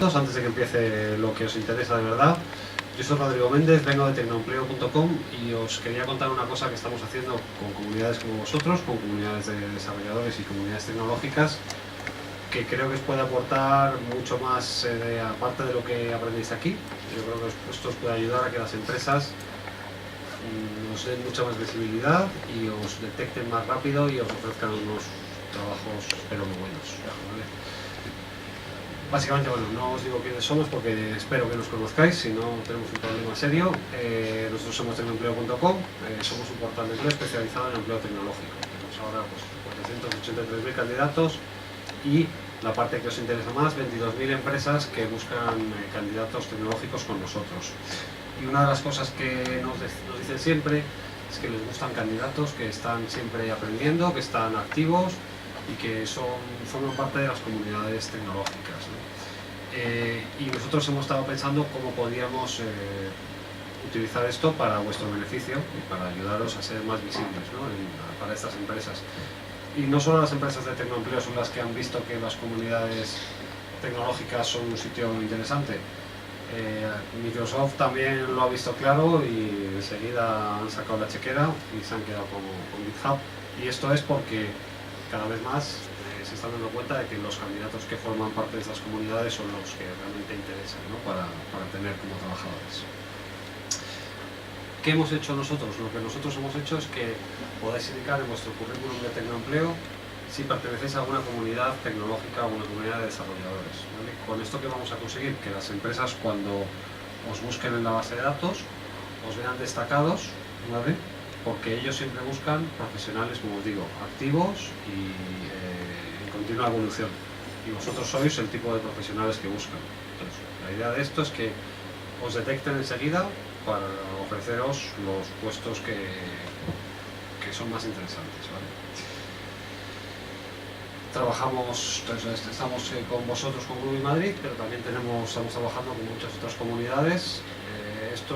minutos antes de que empiece lo que os interesa de verdad. Yo soy Rodrigo Méndez, vengo de tecnoempleo.com y os quería contar una cosa que estamos haciendo con comunidades como vosotros, con comunidades de desarrolladores y comunidades tecnológicas, que creo que os puede aportar mucho más aparte de lo que aprendéis aquí. Yo creo que esto os puede ayudar a que las empresas os den mucha más visibilidad y os detecten más rápido y os ofrezcan unos trabajos, espero, muy buenos, ¿vale? Básicamente, bueno, no os digo quiénes somos porque espero que nos conozcáis, si no tenemos un problema serio. Nosotros somos tecnoempleo.com, somos un portal de empleo especializado en empleo tecnológico. Tenemos ahora pues, 483.000 candidatos y la parte que os interesa más, 22.000 empresas que buscan candidatos tecnológicos con nosotros. Y una de las cosas que nos dicen siempre es que les gustan candidatos que están siempre aprendiendo, que están activos y que forman parte de las comunidades tecnológicas, ¿no? Y nosotros hemos estado pensando cómo podíamos utilizar esto para vuestro beneficio y para ayudaros a ser más visibles, ¿no? Para estas empresas. Y no solo las empresas de tecnoempleo son las que han visto que las comunidades tecnológicas son un sitio interesante. Microsoft también lo ha visto claro y enseguida han sacado la chequera y se han quedado con GitHub. Y esto es porque cada vez más se están dando cuenta de que los candidatos que forman parte de estas comunidades son los que realmente interesan, ¿no? para tener como trabajadores. ¿Qué hemos hecho nosotros? Lo que nosotros hemos hecho es que podáis indicar en vuestro currículum de tecnoempleo si pertenecéis a alguna comunidad tecnológica o a una comunidad de desarrolladores, ¿vale? Con esto, ¿qué vamos a conseguir? Que las empresas, cuando os busquen en la base de datos, os vean destacados, ¿vale? Porque ellos siempre buscan profesionales, como os digo, activos y en continua evolución. Y vosotros sois el tipo de profesionales que buscan. Entonces, la idea de esto es que os detecten enseguida para ofreceros los puestos que son más interesantes, ¿vale? Estamos con vosotros, con Groovy Madrid, pero también estamos trabajando con muchas otras comunidades. Esto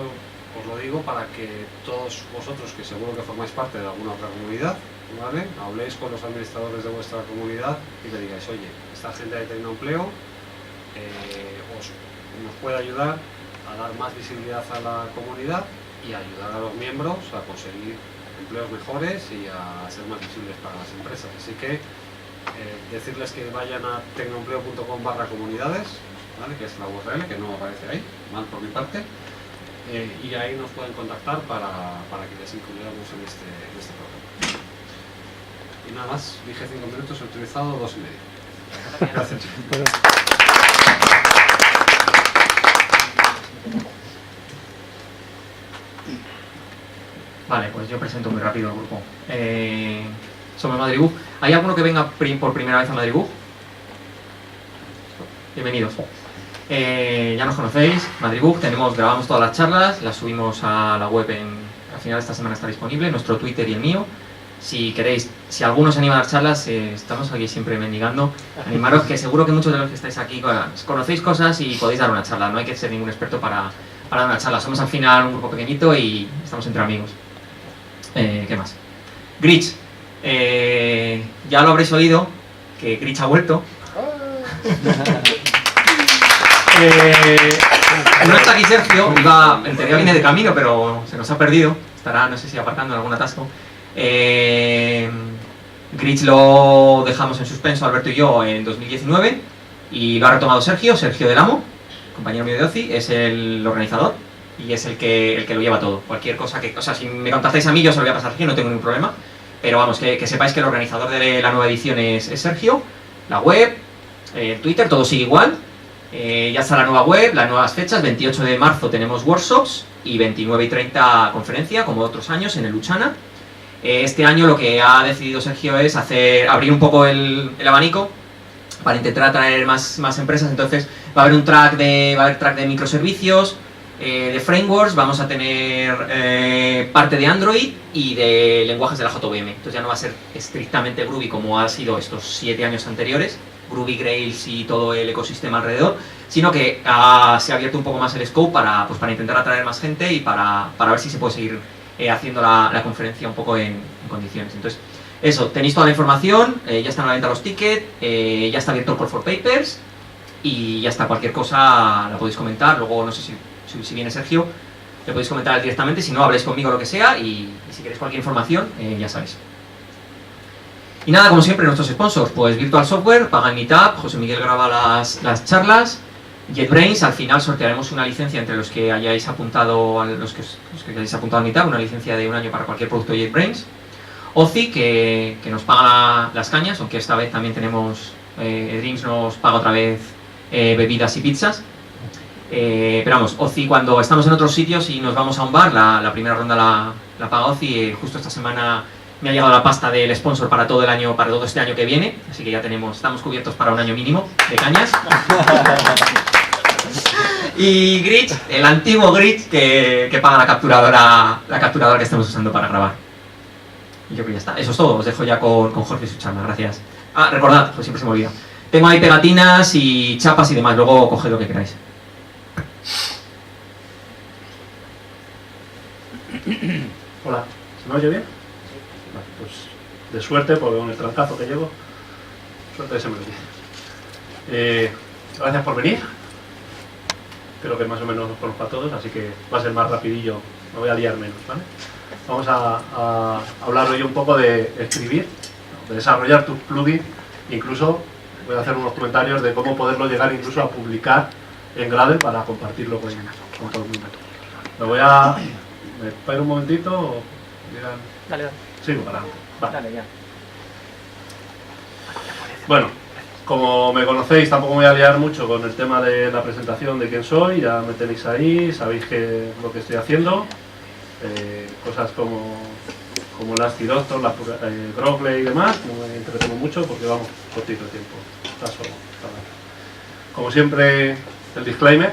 os lo digo para que todos vosotros, que seguro que formáis parte de alguna otra comunidad, ¿vale?, habléis con los administradores de vuestra comunidad y le digáis: oye, esta gente de Tecnoempleo nos puede ayudar a dar más visibilidad a la comunidad y a ayudar a los miembros a conseguir empleos mejores y a ser más visibles para las empresas. Así que decirles que vayan a tecnoempleo.com/comunidades, ¿vale?, que es la URL, que no aparece ahí, mal por mi parte, y ahí nos pueden contactar para que les incluyamos en este programa. Y nada más, dije 5 minutos, he utilizado 2 y medio. Gracias. Vale, pues yo presento muy rápido el grupo. Somos Madribug. ¿Hay alguno que venga por primera vez a Madribug? Bienvenidos. Ya nos conocéis, Madribug, grabamos todas las charlas, las subimos a la web al final de esta semana está disponible, nuestro Twitter y el mío. Si queréis, si alguno se anima a dar charlas, estamos aquí siempre mendigando. Animaros, que seguro que muchos de los que estáis aquí conocéis cosas y podéis dar una charla, no hay que ser ningún experto para dar una charla. Somos al final un grupo pequeñito y estamos entre amigos. ¿Qué más? Glitch. Ya lo habréis oído, que Glitch ha vuelto. No está aquí Sergio, en teoría viene de camino, pero se nos ha perdido. Estará, no sé si aparcando en algún atasco. Glitch lo dejamos en suspenso, Alberto y yo, en 2019, y lo ha retomado Sergio del Amo, compañero mío de OCI, es el organizador y es el que lo lleva todo. Cualquier cosa o sea, si me contactáis a mí, yo se lo voy a pasar a Sergio, no tengo ningún problema. Pero vamos, que sepáis que el organizador de la nueva edición es Sergio, la web, el Twitter, todo sigue igual. Ya está la nueva web, las nuevas fechas, 28 de marzo tenemos workshops y 29 y 30 conferencia, como otros años, en el Luchana. Este año lo que ha decidido Sergio es abrir un poco el abanico para intentar atraer más empresas. Entonces va a haber track de microservicios, de frameworks, vamos a tener parte de Android y de lenguajes de la JVM. Entonces ya no va a ser estrictamente Groovy como ha sido estos 7 años anteriores, Groovy, Grails y todo el ecosistema alrededor, sino que se ha abierto un poco más el scope para intentar atraer más gente y para ver si se puede seguir haciendo la conferencia un poco en condiciones. Entonces, eso, tenéis toda la información, ya están a la venta los tickets, ya está abierto el Call for Papers, y ya está, cualquier cosa la podéis comentar, luego no sé si viene Sergio, le podéis comentar directamente, si no habléis conmigo lo que sea y si queréis cualquier información, ya sabéis. Y nada, como siempre, nuestros sponsors, pues Virtual Software, Paga en Meetup, José Miguel graba las charlas, JetBrains, al final sortearemos una licencia entre los que hayáis apuntado, los que hayáis apuntado a Meetup, una licencia de 1 año para cualquier producto de JetBrains. OCI, que nos paga las cañas, aunque esta vez también tenemos, Dreams nos paga otra vez bebidas y pizzas. Pero vamos, OCI, cuando estamos en otros sitios y nos vamos a un bar, la primera ronda la paga OCI. Justo esta semana me ha llegado la pasta del sponsor para todo el año, para todo este año que viene, así que ya estamos cubiertos para un año mínimo de cañas. Y Grid, el antiguo Grid que paga la capturadora que estamos usando para grabar. Y yo creo que ya está. Eso es todo, os dejo ya con Jorge y su charla, gracias. Ah, recordad, pues siempre se me olvida. Tengo ahí pegatinas y chapas y demás, luego coged lo que queráis. Hola, ¿se me oye bien? Vale, pues de suerte, porque con el trancazo que llevo, suerte que se me oye. Gracias por venir. Creo que más o menos os conozco a todos, así que va a ser más rapidillo, me voy a liar menos, ¿vale? Vamos a hablar hoy un poco de escribir, de desarrollar tus plugins, incluso voy a hacer unos comentarios de cómo poderlo llegar incluso a publicar en Gradle para compartirlo con todo el mundo. ¿Me espero un momentito o digan? Dale. Sigo para adelante. Vale. Dale, ya. Bueno, como me conocéis, tampoco me voy a liar mucho con el tema de la presentación de quién soy, ya me tenéis ahí, sabéis lo que estoy haciendo. Cosas como Lasty Doctor, Grogle y demás, no me entretengo mucho porque vamos cortito de tiempo. Está solo. Como siempre, el disclaimer.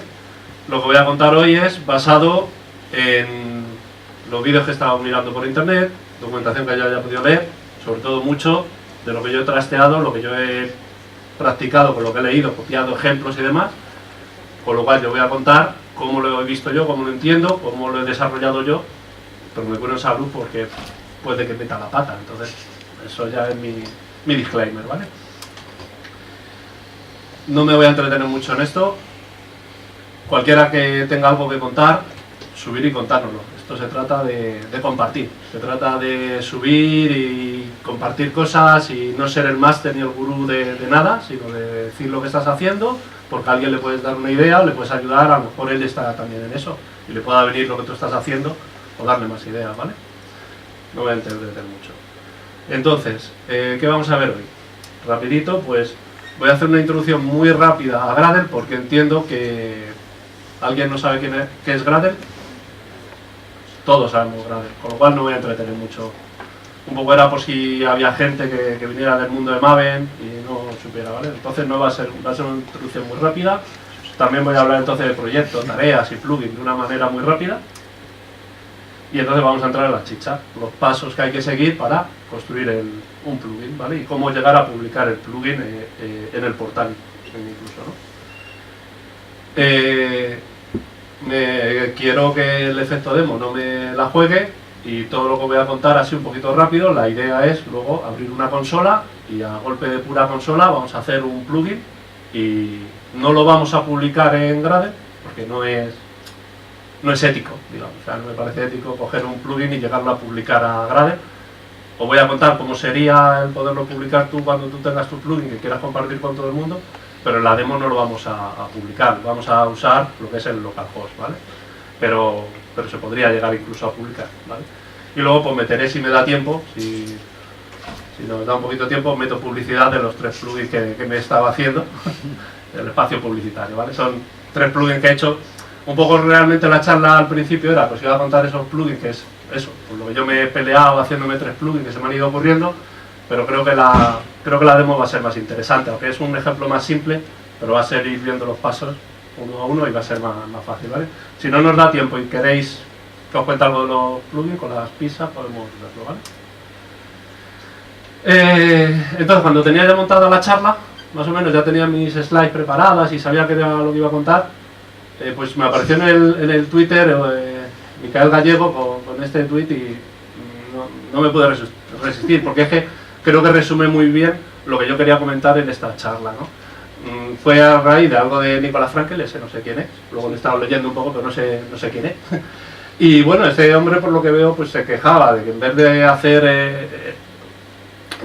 Lo que voy a contar hoy es basado en los vídeos que he estado mirando por internet, documentación que yo haya podido leer, sobre todo mucho de lo que yo he trasteado, lo que yo he practicado con lo que he leído, copiado ejemplos y demás, con lo cual yo voy a contar cómo lo he visto yo, cómo lo entiendo, cómo lo he desarrollado yo, pero me curo en salud porque puede que meta la pata, entonces eso ya es mi disclaimer, ¿vale? No me voy a entretener mucho en esto, cualquiera que tenga algo que contar, subir y contárnoslo. Esto se trata de compartir, se trata de subir y compartir cosas y no ser el máster ni el gurú de nada, sino de decir lo que estás haciendo, porque a alguien le puedes dar una idea, le puedes ayudar, a lo mejor él está también en eso y le pueda venir lo que tú estás haciendo o darle más ideas, ¿vale? No voy a entretener mucho. Entonces, ¿qué vamos a ver hoy? Rapidito, pues voy a hacer una introducción muy rápida a Gradle porque entiendo que alguien no sabe qué es Gradle. Todos sabemos Gradle, con lo cual no voy a entretener mucho. Un poco era por si había gente que viniera del mundo de Maven y no supiera, ¿vale? Entonces no va a ser una introducción muy rápida. También voy a hablar entonces de proyectos, tareas y plugins de una manera muy rápida. Y entonces vamos a entrar en la chicha, los pasos que hay que seguir para construir un plugin, ¿vale? Y cómo llegar a publicar el plugin en el portal, incluso, ¿no? Quiero que el efecto demo no me la juegue y todo lo que voy a contar así un poquito rápido. La idea es luego abrir una consola y a golpe de pura consola vamos a hacer un plugin y no lo vamos a publicar en Gradle porque no es ético, digamos. O sea, no me parece ético coger un plugin y llegarlo a publicar a Gradle. Os voy a contar cómo sería el poderlo publicar tú cuando tú tengas tu plugin que quieras compartir con todo el mundo, pero en la demo no lo vamos a publicar, vamos a usar lo que es el localhost, ¿vale? Pero se podría llegar incluso a publicar, ¿vale? Y luego pues meteré, si me da tiempo, si nos da un poquito de tiempo, meto publicidad de los 3 plugins que me estaba haciendo, el espacio publicitario, ¿vale? Son 3 plugins que he hecho. Un poco realmente la charla al principio era, pues iba a contar esos plugins, que es eso, por lo que yo me he peleado haciéndome 3 plugins que se me han ido ocurriendo, pero creo que la demo va a ser más interesante, aunque es un ejemplo más simple, pero va a ser ir viendo los pasos uno a uno y va a ser más fácil, ¿vale? Si no nos da tiempo y queréis que os cuente algo de los plugins, con las pizzas podemos verlo, ¿vale? Entonces, cuando tenía ya montada la charla, más o menos ya tenía mis slides preparadas y sabía que era lo que iba a contar, pues me apareció en el Twitter Micael Gallego con este tweet y no me pude resistir, porque es que creo que resume muy bien lo que yo quería comentar en esta charla, ¿no? fue a raíz de algo de Nicolás Frankel, ese no sé quién es, luego lo he estado leyendo un poco, pero no sé quién es. Y bueno, este hombre, por lo que veo, pues se quejaba de que en vez de hacer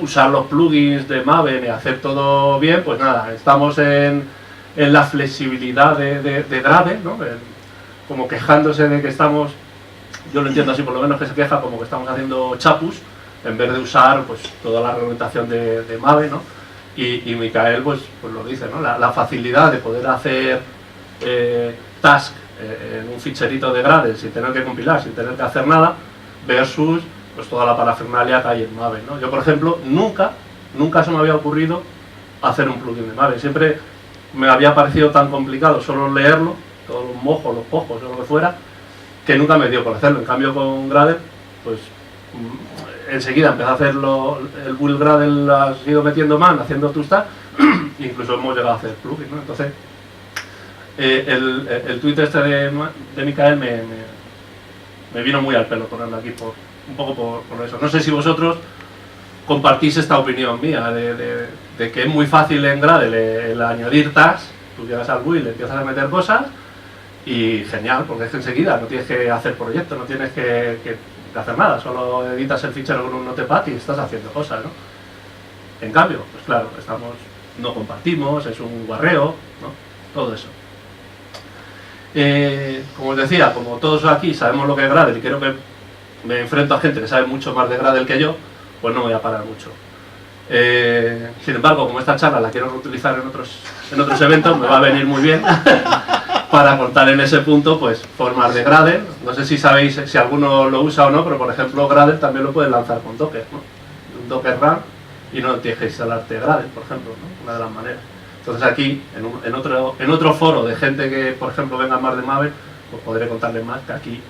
usar los plugins de Maven y hacer todo bien, pues nada, estamos en la flexibilidad de Gradle, ¿no? Como quejándose de que estamos, yo lo entiendo así, por lo menos que se queja como que estamos haciendo chapus en vez de usar pues toda la reglamentación de Maven, ¿no? Y Micael pues lo dice, ¿no? La facilidad de poder hacer task en un ficherito de Gradle sin tener que compilar, sin tener que hacer nada, versus pues toda la parafernalia que hay en Maven, ¿no? Yo, por ejemplo, nunca se me había ocurrido hacer un plugin de Maven. Siempre me había parecido tan complicado solo leerlo, todos los mojos, los pojos o lo que fuera, que nunca me dio por hacerlo. En cambio, con Gradle, pues enseguida empecé a hacerlo, el build Gradle ha ido metiendo mano, haciendo tus tasks, incluso hemos llegado a hacer plugins, ¿no? Entonces, el tweet este de Micael me vino muy al pelo ponerlo aquí un poco por eso. No sé si vosotros compartís esta opinión mía de que es muy fácil en Gradle el añadir tags, tú llegas al build, empiezas a meter cosas y genial, porque es que enseguida no tienes que hacer proyectos, no tienes que hacer nada, solo editas el fichero con un notepad y estás haciendo cosas, ¿no? En cambio, pues claro, no compartimos, es un guarreo, ¿no? Todo eso. Como os decía, como todos aquí sabemos lo que es Gradle y creo que me enfrento a gente que sabe mucho más de Gradle que yo, pues no voy a parar mucho. Sin embargo, como esta charla la quiero reutilizar en otros eventos, me va a venir muy bien para contar en ese punto pues formas de Gradle. No sé si sabéis si alguno lo usa o no, pero por ejemplo Gradle también lo puedes lanzar con Docker, ¿no? Un Docker run y no tienes que instalarte Gradle, por ejemplo, ¿no? Una de las maneras. Entonces aquí, en otro foro de gente que, por ejemplo, venga más de Maven, pues podré contarles más que aquí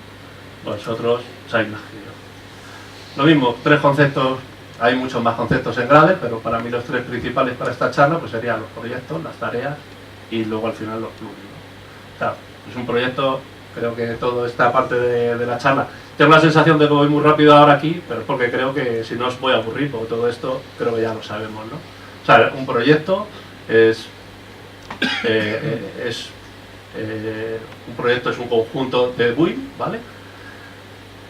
vosotros sabéis más que yo. Lo mismo, 3 conceptos, hay muchos más conceptos en Gradle, pero para mí los 3 principales para esta charla pues serían los proyectos, las tareas y luego al final los plugins, ¿no? O sea, es un proyecto, creo que toda esta parte de la charla, tengo la sensación de que voy muy rápido ahora aquí, pero es porque creo que si no os voy a aburrir, porque todo esto creo que ya lo sabemos, ¿no? O sea, un proyecto un proyecto es un conjunto de build, ¿vale?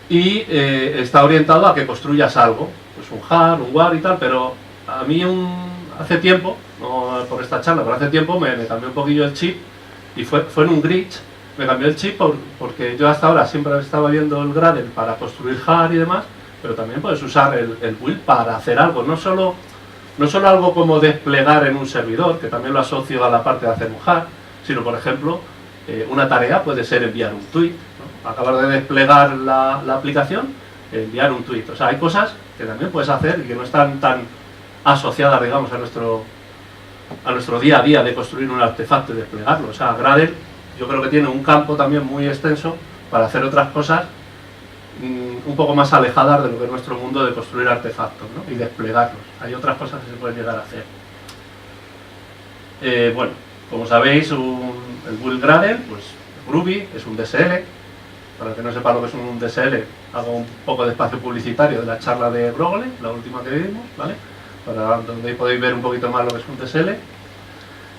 Y está orientado a que construyas algo, pues un hard, un war y tal, pero a mí hace tiempo, no por esta charla, pero hace tiempo me cambió un poquillo el chip y fue en un glitch, me cambió el chip porque yo hasta ahora siempre estaba viendo el Gradle para construir hard y demás, pero también puedes usar el build para hacer algo, no solo algo como desplegar en un servidor, que también lo asocio a la parte de hacer un hard, sino por ejemplo, una tarea puede ser enviar un tweet, ¿no? Acabar de desplegar la aplicación, enviar un tweet. O sea, hay cosas que también puedes hacer y que no están tan asociadas, digamos, a nuestro día a día de construir un artefacto y desplegarlo. O sea, Gradle yo creo que tiene un campo también muy extenso para hacer otras cosas un poco más alejadas de lo que es nuestro mundo de construir artefactos, ¿no? Y desplegarlos. Hay otras cosas que se pueden llegar a hacer. Bueno, como sabéis, el build Gradle, pues Ruby es un DSL. Para el que no sepa lo que es un DSL, hago un poco de espacio publicitario de la charla de Brogle, la última que vimos, ¿vale? Donde ahí podéis ver un poquito más lo que es un DSL.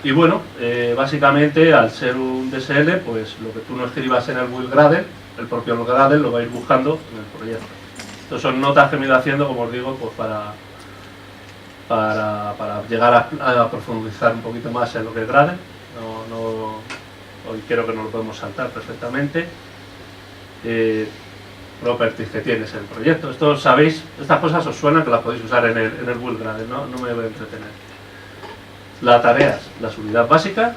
Y bueno, básicamente al ser un DSL, pues lo que tú no escribas en el build Gradle, el propio Gradle lo va a ir buscando en el proyecto. Estas son notas que me he ido haciendo, como os digo, pues para llegar a profundizar un poquito más en lo que es Gradle. Hoy creo que no lo podemos saltar perfectamente. Properties que tienes en el proyecto. Esto sabéis, estas cosas os suenan que las podéis usar en el build Gradle, no me voy a entretener. Las tareas, las unidades básicas,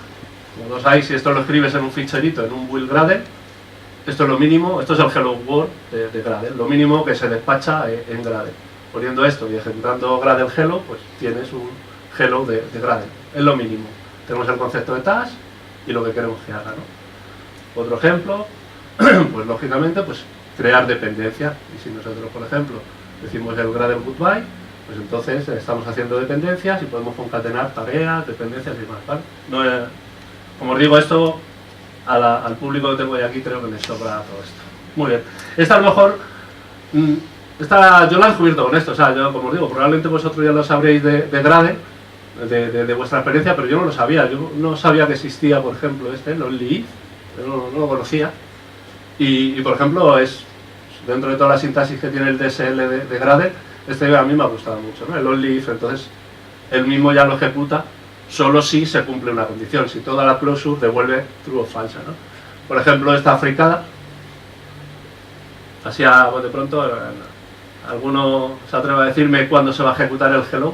como lo sabéis, si esto lo escribes en un ficherito, en un build Gradle, esto es lo mínimo, esto es el Hello World de Gradle, lo mínimo que se despacha en Gradle. Poniendo esto y ejecutando Gradle Hello, pues tienes un Hello de Gradle, es lo mínimo. Tenemos el concepto de task y lo que queremos que haga, ¿no? Otro ejemplo, pues lógicamente, pues crear dependencias. Y si nosotros, por ejemplo, decimos el Gradle Goodbye, pues entonces estamos haciendo dependencias y podemos concatenar tareas, dependencias y demás, ¿vale? Como os digo, esto al público que tengo hoy aquí creo que les sobra todo esto. Muy bien. Esta a lo mejor, yo la he descubierto con esto, o sea, yo como os digo, probablemente vosotros ya lo sabréis de Gradle, de vuestra experiencia, pero yo no lo sabía. Yo no sabía que existía, por ejemplo, el Only If, yo no lo conocía. Y, por ejemplo, es dentro de toda la sintaxis que tiene el DSL de Gradle, a mí me ha gustado mucho, ¿no? El Only If, entonces, él mismo ya lo ejecuta solo si se cumple una condición, si toda la closure devuelve true o falsa, ¿no? Por ejemplo, esta fricada, así a de pronto, ¿alguno se atreve a decirme cuándo se va a ejecutar el hello?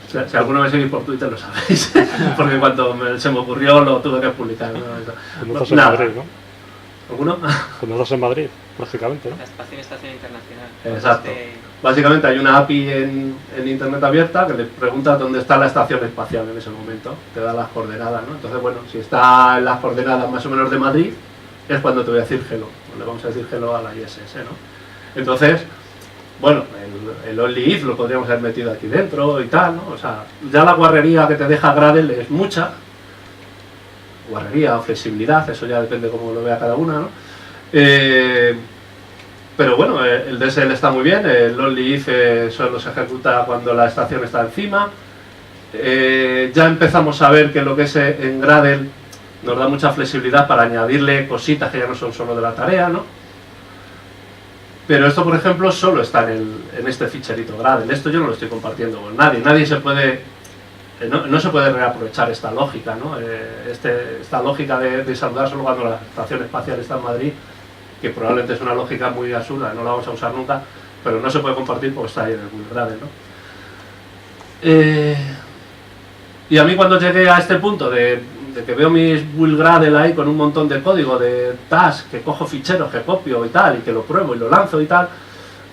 Si alguno me seguís por Twitter lo sabéis, porque cuando se me ocurrió lo tuve que publicar. Cuando estás en Madrid, ¿no? ¿Alguno? Cuando estás en Madrid, lógicamente, ¿no? La estación internacional. Exacto. Básicamente hay una API en Internet abierta que le pregunta dónde está la estación espacial en ese momento, te da las coordenadas, ¿no? Entonces, bueno, si está en las coordenadas más o menos de Madrid, es cuando te voy a decir hello, le vamos a decir hello a la ISS, ¿no? Entonces, bueno, el Only If lo podríamos haber metido aquí dentro y tal, ¿no? O sea, ya la guarrería que te deja Gradle es mucha, guarrería o flexibilidad, eso ya depende cómo lo vea cada una, ¿no? Pero bueno, el DSL está muy bien, el Only If solo se ejecuta cuando la estación está encima. Ya empezamos a ver que lo que es en Gradle nos da mucha flexibilidad para añadirle cositas que ya no son solo de la tarea, ¿no? Pero esto, por ejemplo, solo está en este ficherito Gradle. Esto yo no lo estoy compartiendo con nadie. Nadie se puede... No se puede reaprovechar esta lógica, ¿no? Esta lógica de saludar solo cuando la estación espacial está en Madrid, que probablemente es una lógica muy absurda, no la vamos a usar nunca, pero no se puede compartir porque está ahí en el Will Gradle, ¿no? Y a mí cuando llegué a este punto de que veo mis Will Gradle ahí con un montón de código, de tasks, que cojo ficheros, que copio y tal, y que lo pruebo y lo lanzo y tal,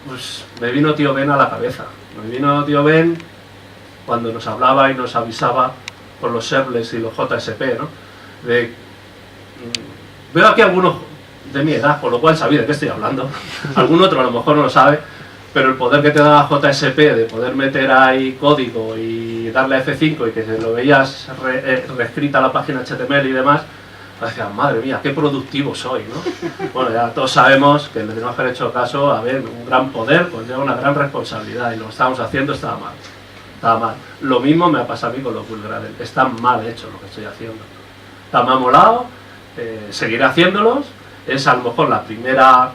pues me vino tío Ben a la cabeza. Me vino tío Ben cuando nos hablaba y nos avisaba con los servlets y los JSP, ¿no? Veo aquí algunos de mi edad, con lo cual sabía de qué estoy hablando. Algún otro a lo mejor no lo sabe, pero el poder que te da JSP de poder meter ahí código y darle a F5 y que se lo veías reescrita la página HTML y demás, decías, madre mía, qué productivo soy, ¿no? Bueno, ya todos sabemos que le tenemos que haber hecho caso, a ver, un gran poder conlleva una gran responsabilidad y lo que estábamos haciendo estaba mal. Estaba mal. Lo mismo me ha pasado a mí con los Will Gradle. Está mal hecho lo que estoy haciendo. Está mal molado, seguiré haciéndolos. Es a lo mejor la primera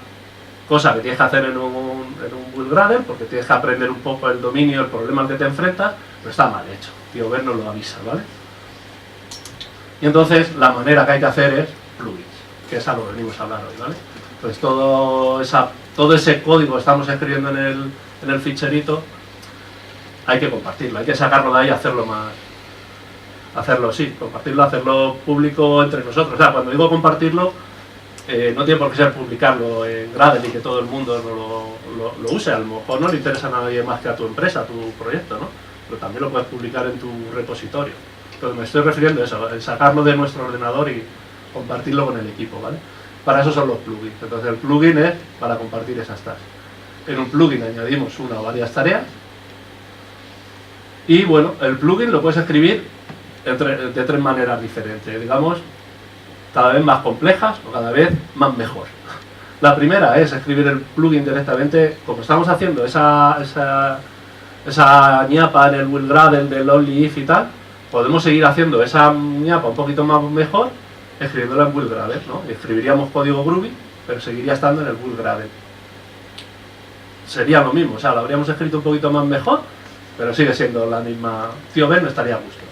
cosa que tienes que hacer en un Will Gradle, porque tienes que aprender un poco el dominio, el problema al que te enfrentas, pero está mal hecho. Tío Ben nos lo avisa, ¿vale? Y entonces la manera que hay que hacer es plugins, que es a lo que venimos a hablar hoy, ¿vale? Pues todo ese código que estamos escribiendo en el ficherito, hay que compartirlo, hay que sacarlo de ahí y hacerlo más... compartirlo, hacerlo público entre nosotros. O sea, cuando digo compartirlo, no tiene por qué ser publicarlo en Gradle y que todo el mundo lo use. A lo mejor no le interesa a nadie más que a tu empresa, a tu proyecto, ¿no? Pero también lo puedes publicar en tu repositorio. Entonces me estoy refiriendo a eso, a sacarlo de nuestro ordenador y compartirlo con el equipo, ¿vale? Para eso son los plugins. Entonces el plugin es para compartir esas tasks. En un plugin añadimos una o varias tareas. Y bueno, el plugin lo puedes escribir de tres maneras diferentes, digamos, cada vez más complejas o cada vez más mejor. La primera es escribir el plugin directamente, como estamos haciendo esa ñapa en el Will Gradle del Only If y tal, podemos seguir haciendo esa ñapa un poquito más mejor escribiéndola en Will Gradle, ¿no? Escribiríamos código Groovy, pero seguiría estando en el Will Gradle. Sería lo mismo, o sea, lo habríamos escrito un poquito más mejor, pero sigue siendo la misma. Tío Ben no estaría a gusto.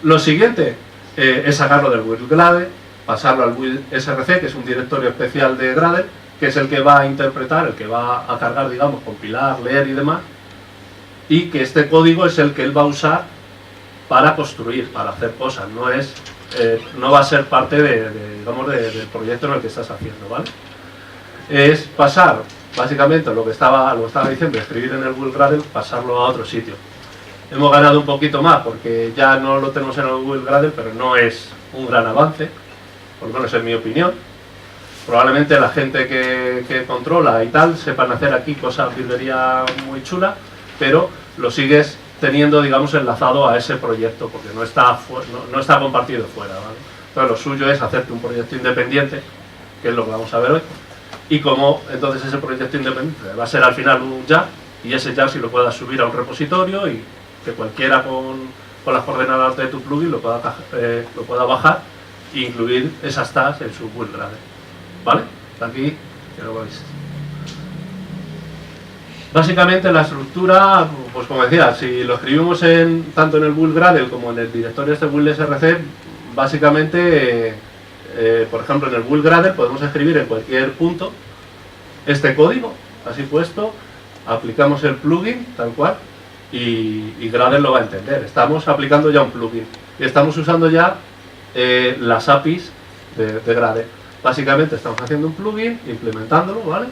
Lo siguiente es sacarlo del Will Gradle, pasarlo al Will SRC, que es un directorio especial de Gradle, que es el que va a interpretar, el que va a cargar, digamos, compilar, leer y demás, y que este código es el que él va a usar para construir, para hacer cosas, no va a ser parte digamos, del proyecto en el que estás haciendo, ¿vale? Es pasar, básicamente, lo que estaba diciendo, escribir en el Will Gradle, pasarlo a otro sitio. Hemos ganado un poquito más porque ya no lo tenemos en el Will Gradle, pero no es un gran avance, por lo menos en mi opinión. Probablemente la gente que controla y tal sepan hacer aquí cosas, virguería muy chula, pero lo sigues teniendo, digamos, enlazado a ese proyecto, porque no está compartido fuera, ¿vale? Entonces lo suyo es hacerte un proyecto independiente, que es lo que vamos a ver hoy, y como entonces ese proyecto independiente va a ser al final un jar, y ese jar si lo puedas subir a un repositorio y que cualquiera con las coordenadas de tu plugin lo pueda bajar e incluir esas tags en su build Gradle. ¿Vale? Aquí, que lo veis. Básicamente la estructura, pues como decía, si lo escribimos tanto en el build Gradle como en el directorio este build src, básicamente, por ejemplo, en el build Gradle podemos escribir en cualquier punto este código, así puesto, aplicamos el plugin, tal cual, y Gradle lo va a entender. Estamos aplicando ya un plugin y estamos usando ya las APIs de Gradle. Básicamente estamos haciendo un plugin, implementándolo, ¿vale?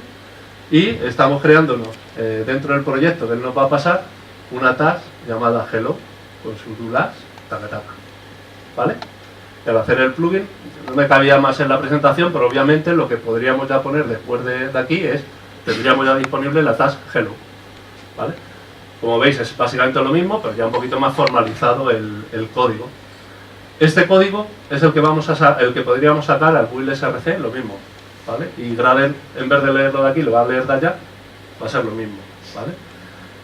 Y estamos creándonos dentro del proyecto que él nos va a pasar una task llamada hello con su rulas, ¿vale? Al hacer el plugin, no me cabía más en la presentación, pero obviamente lo que podríamos ya poner después de aquí es, tendríamos ya disponible la task hello, ¿vale? Como veis es básicamente lo mismo, pero ya un poquito más formalizado el código. Este código es el que podríamos sacar al build src, lo mismo, ¿vale? Y Gradle, en vez de leerlo de aquí, lo va a leer de allá, va a ser lo mismo, ¿vale?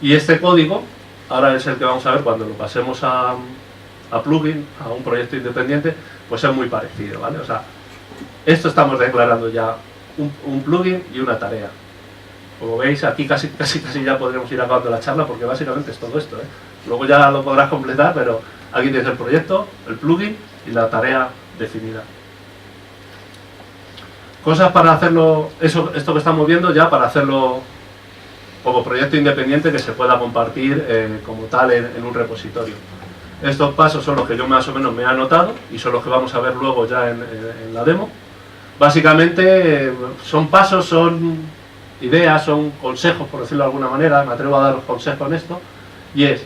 Y este código, ahora es el que vamos a ver cuando lo pasemos a plugin, a un proyecto independiente, pues es muy parecido, ¿vale? O sea, esto estamos declarando ya un plugin y una tarea. Como veis, aquí casi ya podríamos ir acabando la charla porque básicamente es todo esto, ¿eh? Luego ya lo podrás completar, pero aquí tienes el proyecto, el plugin y la tarea definida. Cosas para hacerlo, esto que estamos viendo ya para hacerlo como proyecto independiente que se pueda compartir como tal en un repositorio. Estos pasos son los que yo más o menos me he anotado y son los que vamos a ver luego ya en la demo. Básicamente son pasos, son ideas, son consejos, por decirlo de alguna manera, me atrevo a daros consejos en esto, y es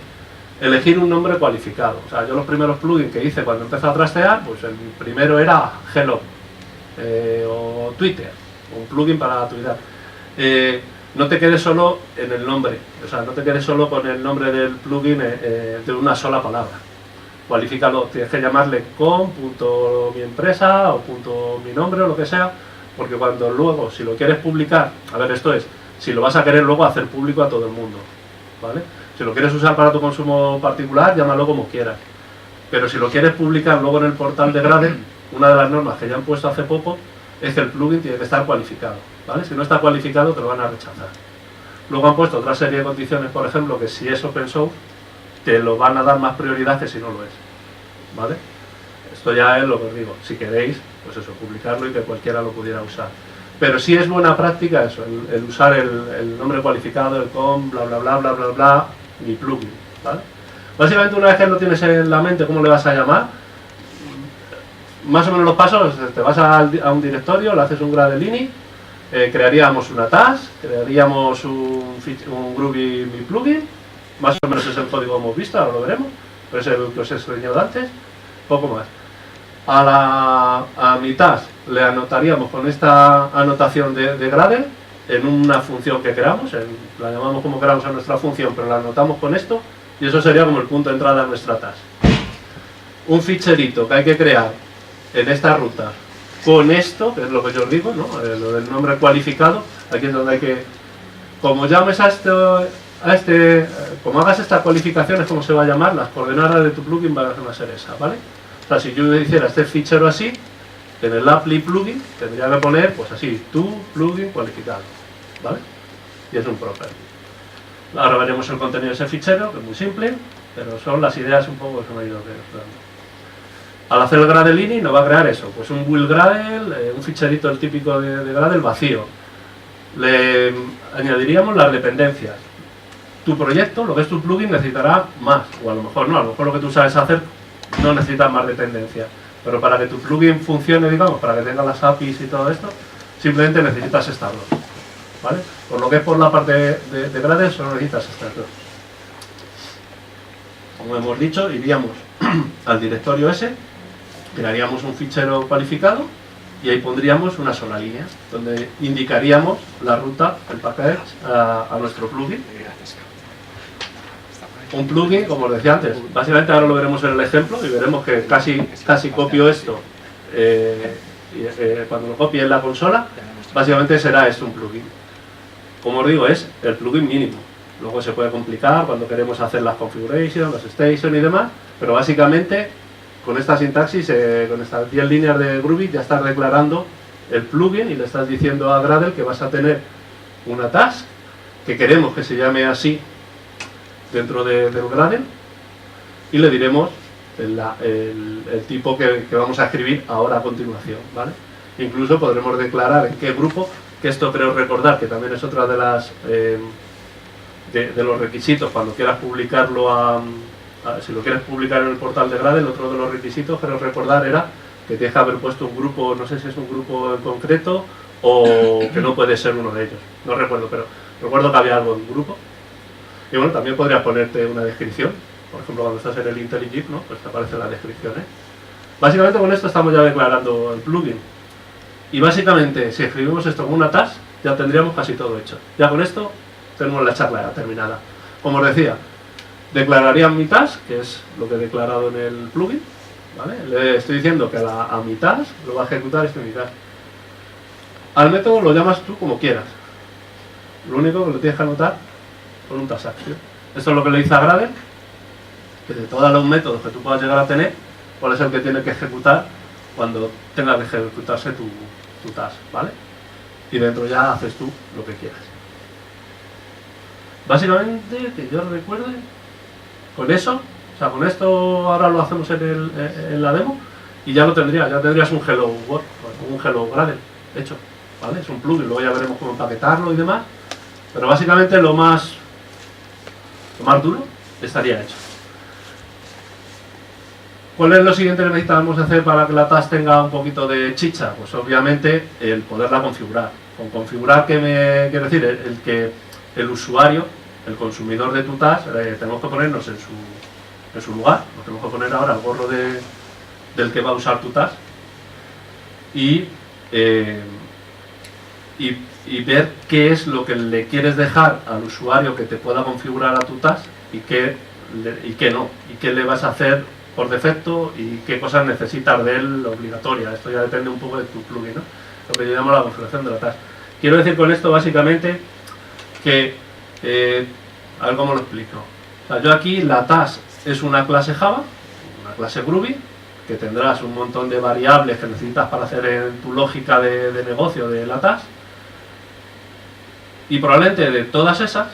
elegir un nombre cualificado. O sea, yo los primeros plugins que hice cuando empecé a trastear, pues el primero era Hello, o Twitter, un plugin para Twitter. No te quedes solo en el nombre, o sea, no te quedes solo con el nombre del plugin de una sola palabra. Cualifícalo, tienes que llamarle com.miempresa o .mi nombre o lo que sea, porque cuando luego, si lo quieres publicar, a ver, esto es, si lo vas a querer luego hacer público a todo el mundo, ¿vale? Si lo quieres usar para tu consumo particular, llámalo como quieras. Pero si lo quieres publicar luego en el portal de Gradle, una de las normas que ya han puesto hace poco es que el plugin tiene que estar cualificado, ¿vale? Si no está cualificado te lo van a rechazar. Luego han puesto otra serie de condiciones, por ejemplo, que si es open source, te lo van a dar más prioridad que si no lo es, ¿vale? Esto ya es lo que os digo, si queréis, pues eso, publicarlo y que cualquiera lo pudiera usar. Pero sí es buena práctica eso, el usar el nombre cualificado, el com, bla bla bla bla bla bla, mi plugin, ¿vale? Básicamente una vez que lo tienes en la mente, ¿cómo le vas a llamar? Más o menos los pasos, te vas a un directorio, le haces un Gradle-ini, crearíamos una task, crearíamos un Groovy mi plugin, más o menos es el código que hemos visto, ahora lo veremos, pero es el que os he enseñado antes, poco más. A mi task le anotaríamos con esta anotación de Gradle en una función que creamos, la llamamos como queramos a nuestra función, pero la anotamos con esto y eso sería como el punto de entrada a nuestra task. Un ficherito que hay que crear en esta ruta con esto, que es lo que yo os digo, ¿no? Lo del nombre cualificado, aquí es donde hay que, como llames como hagas esta cualificación es como se va a llamar, las coordenadas de tu plugin van a ser esas, ¿vale? O sea, si yo hiciera este fichero así, en el apply plugin tendría que poner, pues así, tu plugin cualificado, ¿vale? Y es un property. Ahora veremos el contenido de ese fichero, que es muy simple, pero son las ideas un poco que me he ido dando. Al hacer el Gradle-ini nos va a crear eso, pues un build Gradle, un ficherito el típico de Gradle vacío. Le añadiríamos las dependencias. Tu proyecto, lo que es tu plugin, necesitará más, o a lo mejor no, a lo mejor lo que tú sabes hacer no necesitas más dependencias. Pero para que tu plugin funcione, digamos, para que tenga las APIs y todo esto, simplemente necesitas estas dos, ¿vale? Por lo que es por la parte de Gradle, solo necesitas estas dos. Como hemos dicho, iríamos al directorio ese, crearíamos un fichero cualificado y ahí pondríamos una sola línea donde indicaríamos la ruta, el package a nuestro plugin. Un plugin, como os decía antes, básicamente ahora lo veremos en el ejemplo y veremos que casi copio esto cuando lo copie en la consola, básicamente será esto un plugin. Como os digo, es el plugin mínimo. Luego se puede complicar cuando queremos hacer las configurations, las station y demás, pero básicamente con esta sintaxis, con estas 10 líneas de Groovy ya estás declarando el plugin y le estás diciendo a Gradle que vas a tener una task que queremos que se llame así dentro del Gradle y le diremos el tipo que vamos a escribir ahora a continuación, ¿vale? Incluso podremos declarar en qué grupo, que esto creo recordar que también es otra de las de los requisitos cuando quieras publicarlo si lo quieres publicar en el portal de Gradle. Otro de los requisitos creo recordar era que tienes que haber puesto un grupo, no sé si es un grupo en concreto o que no puede ser uno de ellos, no recuerdo, pero recuerdo que había algo en grupo. Y bueno, también podrías ponerte una descripción, por ejemplo cuando estás en el IntelliJ, ¿no? Pues te aparece la descripción, ¿eh? Básicamente con esto estamos ya declarando el plugin. Y básicamente si escribimos esto como una task, ya tendríamos casi todo hecho. Ya con esto tenemos la charla ya terminada. Como os decía, declararía mi task, que es lo que he declarado en el plugin, ¿vale? Le estoy diciendo que a mi task lo va a ejecutar este mi task. Al método lo llamas tú como quieras. Lo único que lo tienes que anotar con un task action. Esto es lo que le dice a Gradle, que de todos los métodos que tú puedas llegar a tener, cuál es el que tiene que ejecutar cuando tenga que ejecutarse tu task, ¿vale? Y dentro ya haces tú lo que quieras. Básicamente, que yo recuerde, con eso, o sea, con esto ahora lo hacemos en la demo y ya lo tendrías un Hello World, un Hello Gradle hecho, ¿vale? Es un plugin, luego ya veremos cómo empaquetarlo y demás, pero básicamente lo más duro estaría hecho. ¿Cuál es lo siguiente que necesitamos hacer para que la task tenga un poquito de chicha? Pues obviamente el poderla configurar. Con configurar, ¿qué me quiere decir? El que el usuario, el consumidor de tu task, tenemos que ponernos en su lugar, nos tenemos que poner ahora el gorro del que va a usar tu task y ver qué es lo que le quieres dejar al usuario que te pueda configurar a tu task y qué no, y qué le vas a hacer por defecto y qué cosas necesitas de él obligatoria. Esto ya depende un poco de tu plugin, ¿no? Lo que yo llamo la configuración de la task. Quiero decir con esto básicamente que, a ver cómo lo explico. O sea, yo aquí la task es una clase Java, una clase Groovy, que tendrás un montón de variables que necesitas para hacer en tu lógica de negocio de la task. Y probablemente de todas esas,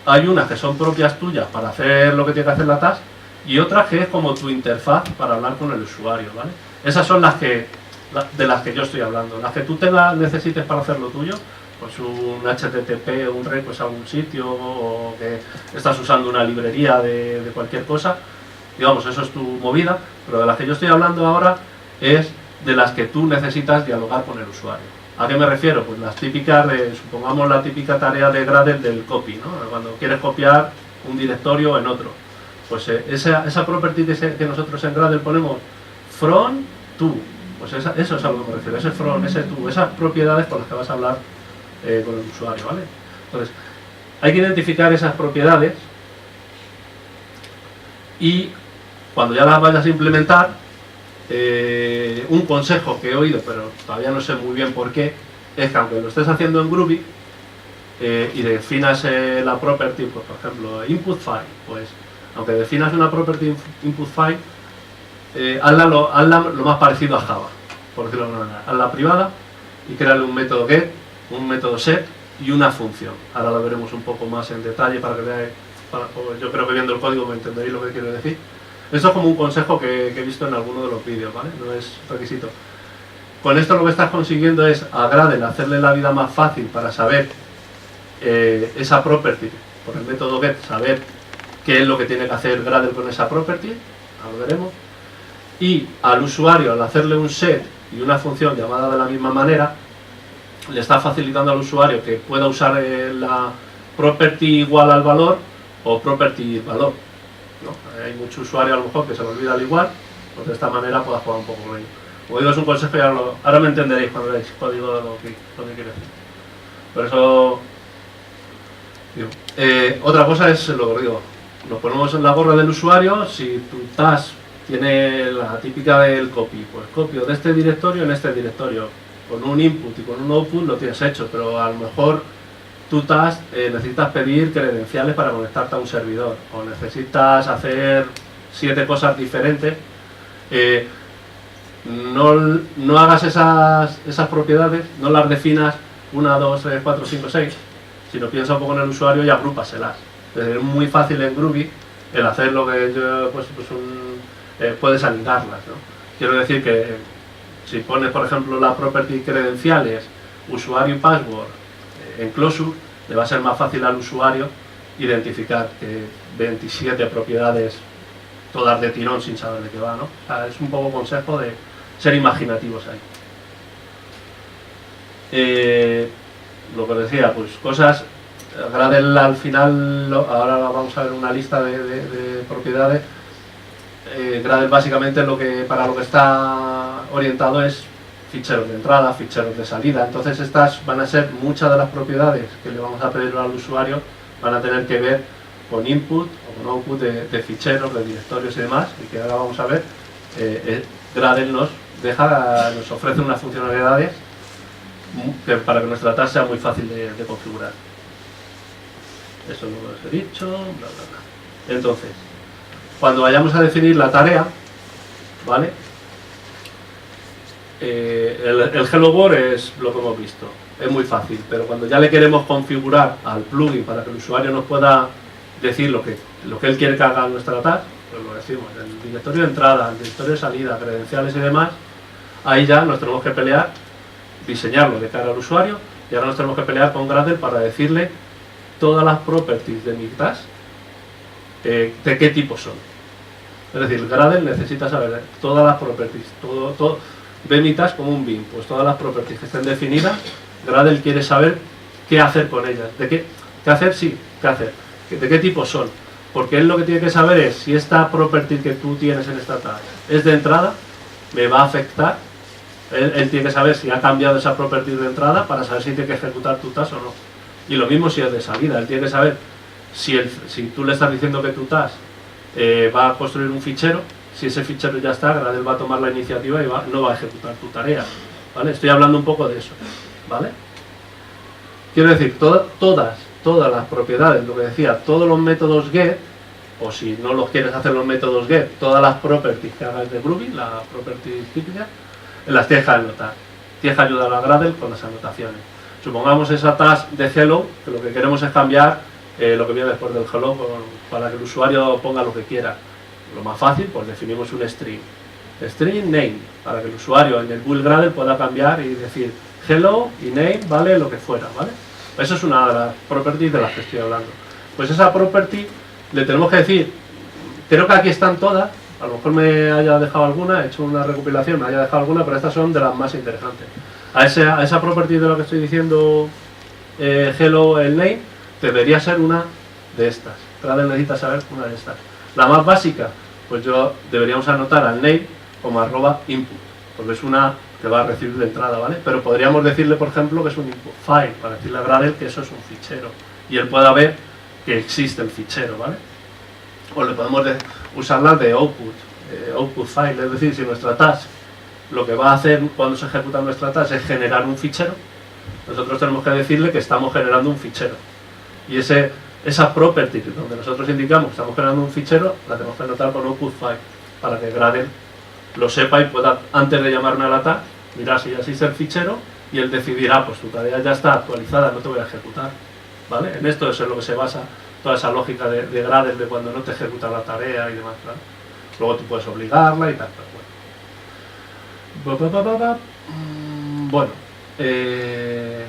hay unas que son propias tuyas para hacer lo que tiene que hacer la task y otras que es como tu interfaz para hablar con el usuario, ¿vale? Esas son de las que yo estoy hablando. Las que tú necesites para hacer lo tuyo, pues un HTTP o un request a algún sitio o que estás usando una librería de cualquier cosa, digamos, eso es tu movida, pero de las que yo estoy hablando ahora es de las que tú necesitas dialogar con el usuario. ¿A qué me refiero? Pues las típicas, supongamos la típica tarea de Gradle del copy, ¿no? Cuando quieres copiar un directorio en otro. Pues esa property que nosotros en Gradle ponemos from to, pues eso es a lo que me refiero, ese from, ese to, esas propiedades con las que vas a hablar con el usuario, ¿vale? Entonces, hay que identificar esas propiedades y cuando ya las vayas a implementar, un consejo que he oído, pero todavía no sé muy bien por qué, es que aunque lo estés haciendo en Groovy y definas la property, pues, por ejemplo, input file, pues aunque definas una property input file, hazla lo más parecido a Java, por decirlo de alguna manera. Hazla privada y créale un método get, un método set y una función. Ahora lo veremos un poco más en detalle para que veáis, yo creo que viendo el código me entenderéis lo que quiero decir. Esto es como un consejo que he visto en alguno de los vídeos, ¿vale? No es requisito. Con esto lo que estás consiguiendo es a Gradle hacerle la vida más fácil para saber esa property, por el método get, saber qué es lo que tiene que hacer Gradle con esa property, ahora lo veremos. Y al usuario, al hacerle un set y una función llamada de la misma manera, le está facilitando al usuario que pueda usar la property igual al valor o property valor, ¿no? Hay muchos usuarios a lo mejor que se lo olvida al igual, pues de esta manera puedas jugar un poco con ello. Como digo, es un consejo y ahora me entenderéis cuando veáis código de lo que quiero decir. Por eso, digo, otra cosa es lo que digo, nos ponemos en la gorra del usuario. Si tu task tiene la típica del copy, pues copio de este directorio en este directorio, con un input y con un output lo tienes hecho, pero a lo mejor tu task necesitas pedir credenciales para conectarte a un servidor, o necesitas hacer 7 cosas diferentes, no hagas esas propiedades, no las definas 1, 2, 3, 4, 5, 6, sino piensa un poco en el usuario y agrúpaselas. Es muy fácil en Groovy el hacer lo que yo, puedes alinearlas, ¿no? Quiero decir que si pones, por ejemplo, la property credenciales, usuario y password en closure, le va a ser más fácil al usuario identificar que 27 propiedades todas de tirón sin saber de qué va, ¿no? O sea, es un poco consejo de ser imaginativos ahí. Lo que decía, pues cosas. Gradle al final, ahora vamos a ver una lista de propiedades. Gradle básicamente para lo que está orientado es ficheros de entrada, ficheros de salida. Entonces estas van a ser muchas de las propiedades que le vamos a pedir al usuario, van a tener que ver con input o con output de ficheros, de directorios y demás, y que ahora vamos a ver. Gradle nos ofrece unas funcionalidades para que nuestra task sea muy fácil de configurar. Eso no lo he dicho, bla, bla, bla. Entonces, cuando vayamos a definir la tarea, ¿vale? El Hello World es lo que hemos visto, es muy fácil, pero cuando ya le queremos configurar al plugin para que el usuario nos pueda decir lo que él quiere que haga nuestra task, pues lo decimos, el directorio de entrada, el directorio de salida, credenciales y demás, ahí ya nos tenemos que pelear, diseñarlo de cara al usuario, y ahora nos tenemos que pelear con Gradle para decirle todas las properties de mi task, de qué tipo son. Es decir, Gradle necesita saber todas las properties, ve mi task como un bin, pues todas las properties que estén definidas, Gradle quiere saber qué hacer con ellas, qué hacer, sí, qué hacer, de qué tipo son, porque él lo que tiene que saber es si esta property que tú tienes en esta task es de entrada, me va a afectar, él tiene que saber si ha cambiado esa property de entrada para saber si tiene que ejecutar tu task o no. Y lo mismo si es de salida, él tiene que saber si tú le estás diciendo que tu task va a construir un fichero, si ese fichero ya está, Gradle va a tomar la iniciativa y no va a ejecutar tu tarea, ¿vale? Estoy hablando un poco de eso, ¿vale? Quiero decir, todas las propiedades, lo que decía, todos los métodos get, o si no los quieres hacer los métodos get, todas las properties que hagas de Groovy, la property típica, las tienes que anotar. Tienes que ayudar a Gradle con las anotaciones. Supongamos esa task de hello, que lo que queremos es cambiar lo que viene después del hello para que el usuario ponga lo que quiera. Lo más fácil, pues definimos un string. String name, para que el usuario en el build Gradle pueda cambiar y decir hello y name, vale, lo que fuera, ¿vale? Eso es una de las properties de las que estoy hablando. Pues esa property le tenemos que decir, creo que aquí están todas, a lo mejor me haya dejado alguna, he hecho una recopilación, me haya dejado alguna, pero estas son de las más interesantes. A esa property de lo que estoy diciendo, hello, el name, debería ser una de estas. Gradle necesita saber una de estas. La más básica, pues deberíamos anotar al name como @input, porque es una que va a recibir de entrada, ¿vale? Pero podríamos decirle, por ejemplo, que es un input file, para decirle a Gradle que eso es un fichero, y él pueda ver que existe el fichero, ¿vale? O le podemos usarla de output file, es decir, si nuestra task lo que va a hacer cuando se ejecuta nuestra task es generar un fichero, nosotros tenemos que decirle que estamos generando un fichero. Y esa property donde nosotros indicamos que estamos generando un fichero, la tenemos que anotar con output file, para que Gradle lo sepa y pueda, antes de llamarme a la task, mirar si ya existe el fichero y él decidirá, pues tu tarea ya está actualizada, no te voy a ejecutar, ¿vale? En esto es en lo que se basa toda esa lógica de Gradle, de cuando no te ejecuta la tarea y demás, ¿vale? Luego tú puedes obligarla y tal, pero bueno.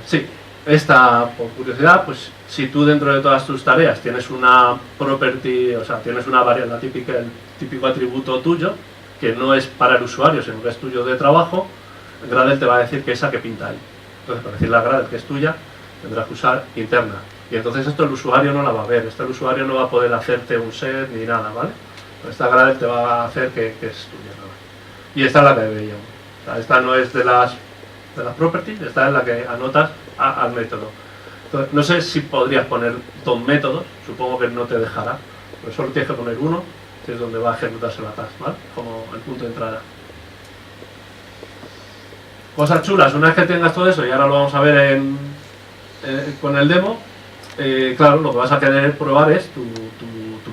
Sí, esta, por curiosidad, pues si tú dentro de todas tus tareas tienes una property, o sea, tienes una variable típica, el típico atributo tuyo, que no es para el usuario, sino que es tuyo de trabajo, Gradle te va a decir que esa que pinta ahí. Entonces, para decirle a Gradle que es tuya, tendrás que usar interna. Y entonces esto el usuario no la va a ver, el usuario no va a poder hacerte un set ni nada, ¿vale? Pero esta Gradle te va a hacer que es tuya, ¿no? Y esta es la que veíamos. O sea, esta no es de las properties, esta es la que anotas al método. Entonces, no sé si podrías poner dos métodos, supongo que no te dejará, pero solo tienes que poner uno, que es donde va a ejecutarse la task, ¿vale? Como el punto de entrada. Cosas chulas, una vez que tengas todo eso, y ahora lo vamos a ver con el demo, claro, lo que vas a querer probar es tu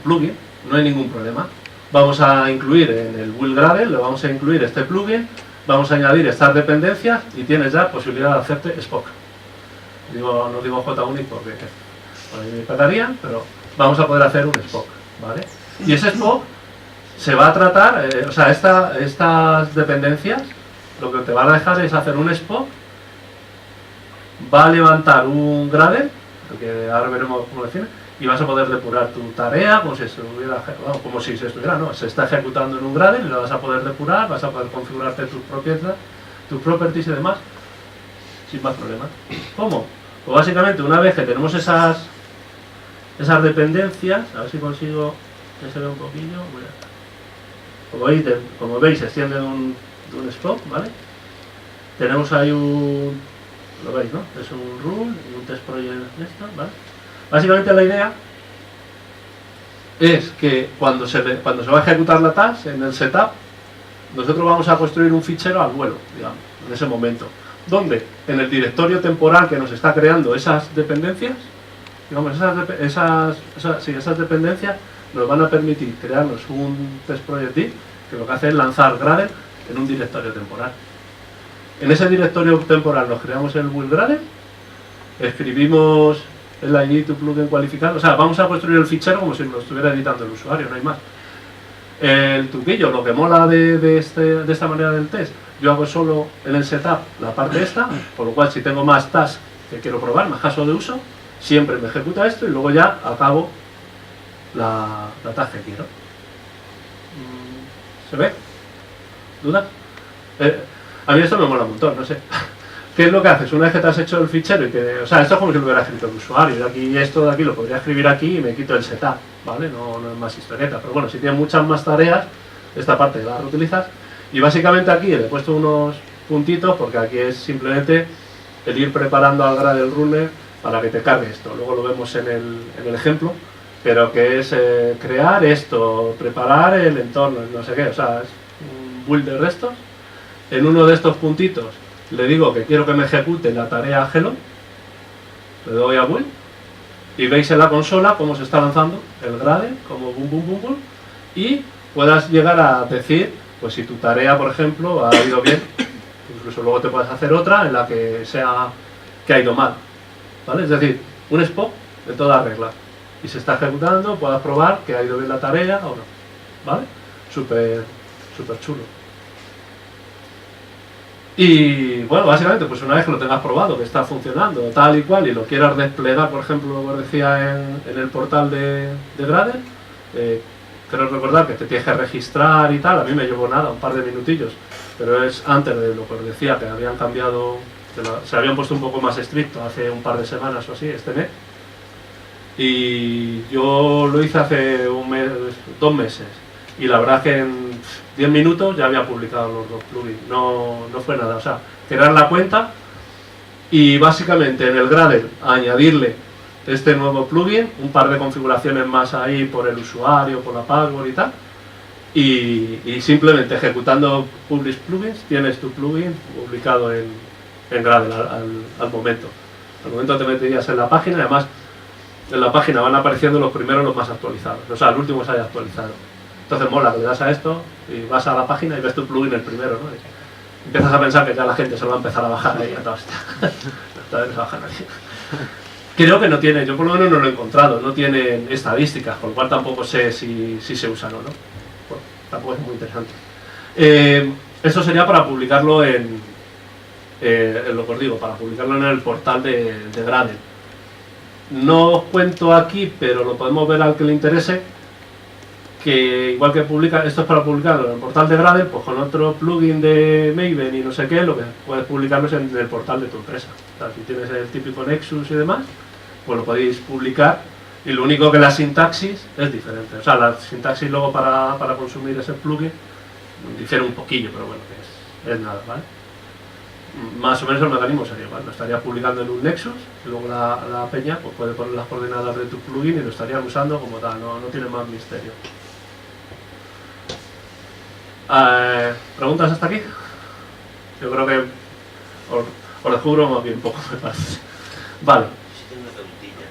plugin, no hay ningún problema. Vamos a incluir en el build Gradle, le vamos a incluir este plugin, vamos a añadir estas dependencias y tienes ya posibilidad de hacerte Spock. No digo JUnit porque por ahí me petarían, pero vamos a poder hacer un Spock, ¿vale? Y ese Spock se va a tratar, o sea, estas dependencias, lo que te van a dejar es hacer un Spock, va a levantar un Gradle, que ahora veremos cómo lo define, y vas a poder depurar tu tarea como si se estuviera, no, se está ejecutando en un Gradle y lo vas a poder depurar, vas a poder configurarte tus properties y demás, sin más problemas. ¿Cómo? Pues básicamente una vez que tenemos esas dependencias, a ver si consigo que se vea un poquillo, como veis, se extiende de un Spock, ¿vale? Tenemos ahí lo veis, ¿no? Es un rule y un test project esto, ¿vale? Básicamente la idea es que cuando se va a ejecutar la task en el setup, nosotros vamos a construir un fichero al vuelo, digamos, en ese momento, donde en el directorio temporal que nos está creando esas dependencias, digamos, esas dependencias nos van a permitir crearnos un test project div que lo que hace es lanzar Gradle en un directorio temporal. En ese directorio temporal nos creamos el build Gradle, escribimos el ID to plugin cualificado, o sea, vamos a construir el fichero como si lo estuviera editando el usuario, no hay más. El truquillo, lo que mola de esta manera del test, yo hago solo en el setup la parte esta, por lo cual si tengo más tasks que quiero probar, más casos de uso, siempre me ejecuta esto y luego ya acabo la task que quiero. ¿Se ve? ¿Dudas? A mí esto me mola un montón, no sé. ¿Qué es lo que haces? Una vez que te has hecho el fichero y que... O sea, esto es como si lo hubiera escrito el usuario. Esto de aquí lo podría escribir aquí y me quito el setup, ¿vale? No es más historieta. Pero bueno, si tienes muchas más tareas, esta parte la reutilizas. Y básicamente aquí le he puesto unos puntitos porque aquí es simplemente el ir preparando al Gradle Runner para que te cargue esto. Luego lo vemos en el ejemplo, pero que es crear esto, preparar el entorno, no sé qué. O sea, es un build de restos. En uno de estos puntitos le digo que quiero que me ejecute la tarea hello, le doy a build y veis en la consola cómo se está lanzando el Gradle, como boom, boom, boom, boom, y puedas llegar a decir, pues si tu tarea, por ejemplo, ha ido bien, incluso luego te puedes hacer otra en la que ha ido mal, ¿vale? Es decir, un Spock de todas reglas y se está ejecutando, puedas probar que ha ido bien la tarea o no, ¿vale? Súper chulo. Y bueno, básicamente, pues una vez que lo tengas probado, que está funcionando tal y cual, y lo quieras desplegar, por ejemplo, como os decía en el portal de Gradle, creo recordar que te tienes que registrar y tal, a mí me llevó nada, un par de minutillos, pero es antes de lo que os decía, que habían cambiado, se habían puesto un poco más estricto hace un par de semanas o así, este mes, y yo lo hice hace 2 meses, y la verdad que en 10 minutos ya había publicado los 2 plugins, no fue nada, o sea, crear la cuenta y básicamente en el Gradle añadirle este nuevo plugin, un par de configuraciones más ahí por el usuario, por la password y tal, y simplemente ejecutando publish plugins tienes tu plugin publicado en Gradle al momento. Al momento te meterías en la página y además en la página van apareciendo los primeros, los más actualizados, o sea, el último se haya actualizado. Entonces mola, le das a esto y vas a la página y ves tu plugin el primero, ¿no? Y empiezas a pensar que ya la gente se lo va a empezar a bajar ahí a toda esta vez se bajan ahí. Creo que no tiene, yo por lo menos no lo he encontrado, no tiene estadísticas, con lo cual tampoco sé si se usan o no. Bueno, tampoco es muy interesante. Eso sería para publicarlo en lo que os digo, para publicarlo en el portal de Gradle. No os cuento aquí, pero lo podemos ver al que le interese, que igual que publica, esto es para publicarlo en el portal de Gradle, pues con otro plugin de Maven y no sé qué, lo que puedes publicarlo es en el portal de tu empresa. O sea, si tienes el típico Nexus y demás, pues lo podéis publicar, y lo único que la sintaxis es diferente. O sea, la sintaxis luego para consumir ese plugin difiere un poquillo, pero bueno, que es nada, ¿vale? Más o menos el mecanismo sería igual, lo estarías publicando en un Nexus, y luego la peña pues puede poner las coordenadas de tu plugin y lo estarían usando como tal, no tiene más misterio. ¿Preguntas hasta aquí? Yo creo que os descubro más bien poco, me parece. Vale. Sí, tengo una preguntilla.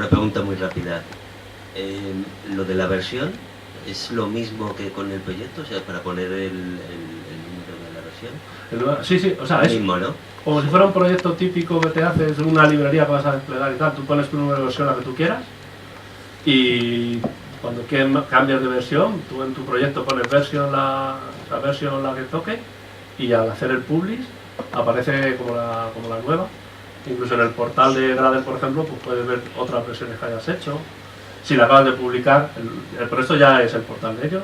Una pregunta muy rápida. Lo de la versión, ¿es lo mismo que con el proyecto? O sea, para poner el número de la versión. Sí, o sea, es mismo, ¿no? como si fuera un proyecto típico que te haces, una librería que vas a desplegar y tal. Tú pones tu número de versión la que tú quieras y cuando cambias de versión, tú en tu proyecto pones la versión la que toque y al hacer el publish aparece como la nueva. Incluso en el portal de Gradle, por ejemplo, pues puedes ver otras versiones que hayas hecho. Si la acabas de publicar, pero esto ya es el portal de ellos.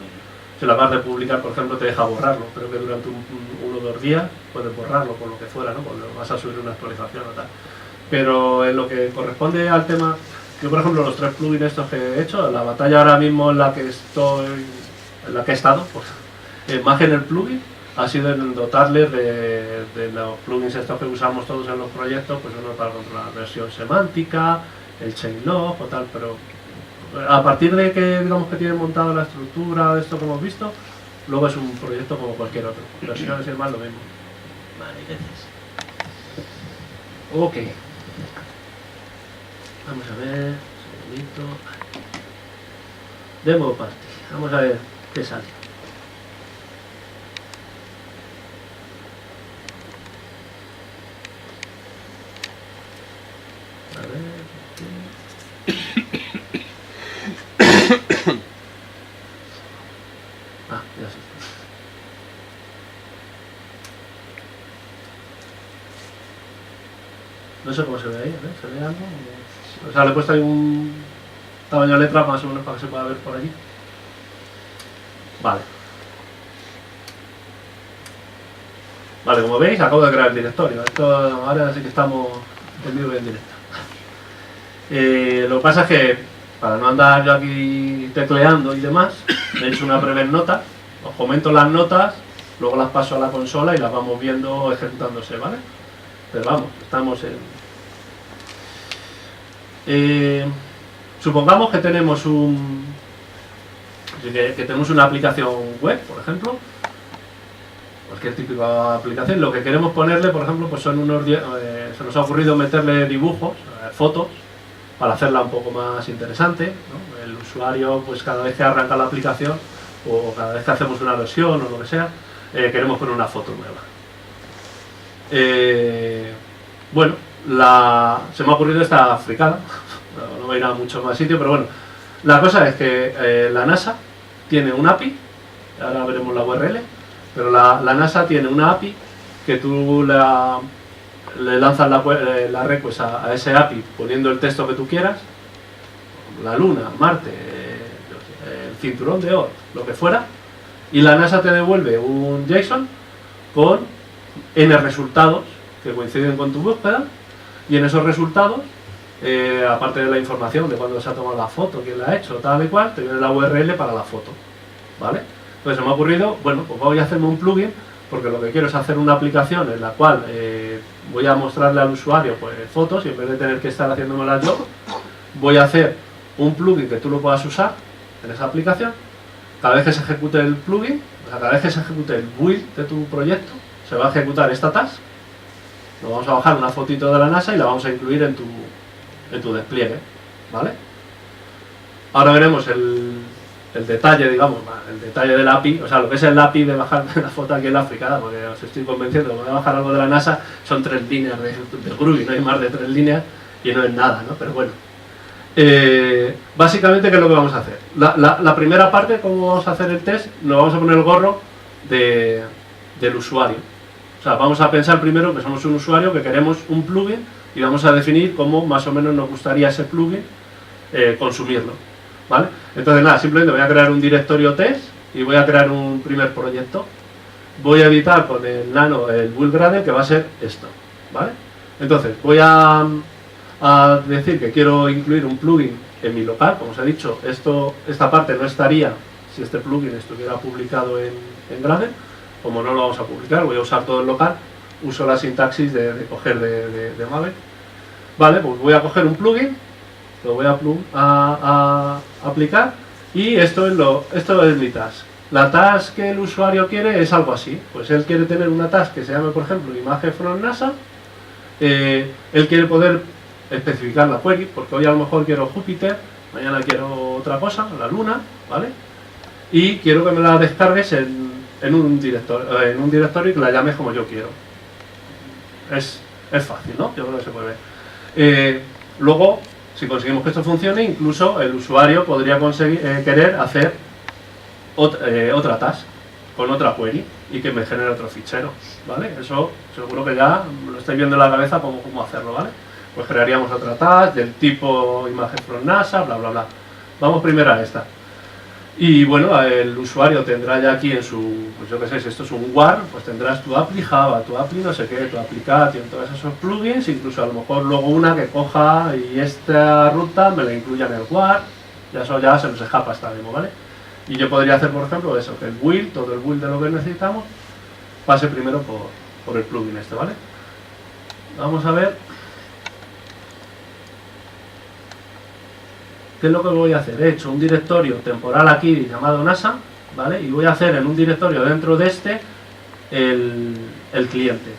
Si la acabas de publicar, por ejemplo, te deja borrarlo, pero que durante uno o 2 días puedes borrarlo por lo que fuera, ¿no? Cuando vas a subir una actualización o tal. Pero en lo que corresponde al tema, yo por ejemplo los 3 plugins estos que he hecho, la batalla ahora mismo en la que he estado, pues, más que en el plugin, ha sido en dotarles de los plugins estos que usamos todos en los proyectos, pues uno para controlar la versión semántica, el chainlog o tal, pero a partir de que digamos que tienen montado la estructura de esto que hemos visto, luego es un proyecto como cualquier otro, versiones y demás lo mismo. Vale, gracias. Ok. Vamos a ver, un segundito. Demo party. Vamos a ver qué sale. A ver. Ya sé. No sé cómo se ve ahí, ¿eh? ¿Se ve algo? O sea, le he puesto ahí un tamaño de letra más o menos para que se pueda ver por allí. Vale. Vale, como veis, acabo de crear el directorio. Esto ahora sí que estamos en vivo y en directo. Lo que pasa es que, para no andar yo aquí tecleando y demás, he hecho una breve nota. Os comento las notas, luego las paso a la consola y las vamos viendo ejecutándose, ¿vale? Pero vamos, estamos en... supongamos que tenemos que tenemos una aplicación web, por ejemplo, cualquier típica aplicación. Lo que queremos ponerle, por ejemplo, pues son se nos ha ocurrido meterle dibujos, fotos, para hacerla un poco más interesante, ¿no? El usuario, pues cada vez que arranca la aplicación o cada vez que hacemos una versión o lo que sea, queremos poner una foto nueva. Bueno, se me ha ocurrido esta fricada, no voy a ir a mucho más sitio, pero bueno, la cosa es que la NASA tiene un API, ahora veremos la URL, pero la NASA tiene una API que tú le lanzas la request a ese API poniendo el texto que tú quieras, la Luna, Marte, el cinturón de Oort, lo que fuera, y la NASA te devuelve un JSON con N resultados que coinciden con tu búsqueda, y en esos resultados, aparte de la información de cuándo se ha tomado la foto, quién la ha hecho, tal y cual, te viene la URL para la foto, ¿vale? Entonces se me ha ocurrido, bueno, pues voy a hacerme un plugin, porque lo que quiero es hacer una aplicación en la cual voy a mostrarle al usuario pues fotos, y en vez de tener que estar haciéndomelas yo, voy a hacer un plugin que tú lo puedas usar en esa aplicación. Cada vez que se ejecute el plugin, o sea, cada vez que se ejecute el build de tu proyecto, se va a ejecutar esta task. Nos vamos a bajar una fotito de la NASA y la vamos a incluir en tu despliegue, ¿vale? Ahora veremos el detalle, digamos, el detalle del API, o sea, lo que es el API de bajar la foto aquí en la fricada, porque os estoy convenciendo que voy a bajar algo de la NASA, son 3 líneas de Groovy, no hay más de 3 líneas y no es nada, ¿no? Pero bueno. Básicamente, ¿qué es lo que vamos a hacer? La primera parte, cómo vamos a hacer el test, nos vamos a poner el gorro del usuario. O sea, vamos a pensar primero que somos un usuario, que queremos un plugin y vamos a definir cómo más o menos nos gustaría ese plugin consumirlo, ¿vale? Entonces nada, simplemente voy a crear un directorio test y voy a crear un primer proyecto. Voy a editar con el nano el build Gradle, que va a ser esto, ¿vale? Entonces voy a decir que quiero incluir un plugin en mi local. Como os he dicho, esta parte no estaría si este plugin estuviera publicado en Gradle. Como no lo vamos a publicar, voy a usar todo el local, uso la sintaxis de coger de Maven. Vale, pues voy a coger un plugin, lo voy a aplicar, y esto es mi task. La task que el usuario quiere es algo así. Pues él quiere tener una task que se llame, por ejemplo, imagen from NASA. Él quiere poder especificar la query, porque hoy a lo mejor quiero Júpiter, mañana quiero otra cosa, la Luna, ¿vale? Y quiero que me la descargues en un directorio y que la llames como yo quiero. Es fácil, ¿no? Yo creo que se puede ver. Luego, si conseguimos que esto funcione, incluso el usuario podría querer hacer otra task con otra query y que me genere otro fichero, ¿vale? Eso seguro que ya lo estáis viendo en la cabeza cómo hacerlo, ¿vale? Pues crearíamos otra task del tipo imagen from NASA, bla, bla, bla. Vamos primero a esta. Y bueno, el usuario tendrá ya aquí en su, pues yo qué sé, si esto es un WAR, pues tendrás tu appli Java, tu appli no sé qué, tu application, todos esos plugins, incluso a lo mejor luego una que coja y esta ruta me la incluya en el WAR, ya eso ya se nos escapa esta demo, ¿vale? Y yo podría hacer, por ejemplo, eso, que el build, todo el build de lo que necesitamos, pase primero por el plugin este, ¿vale? Vamos a ver qué es lo que voy a hacer. He hecho un directorio temporal aquí llamado NASA, ¿vale? Y voy a hacer en un directorio dentro de este el cliente.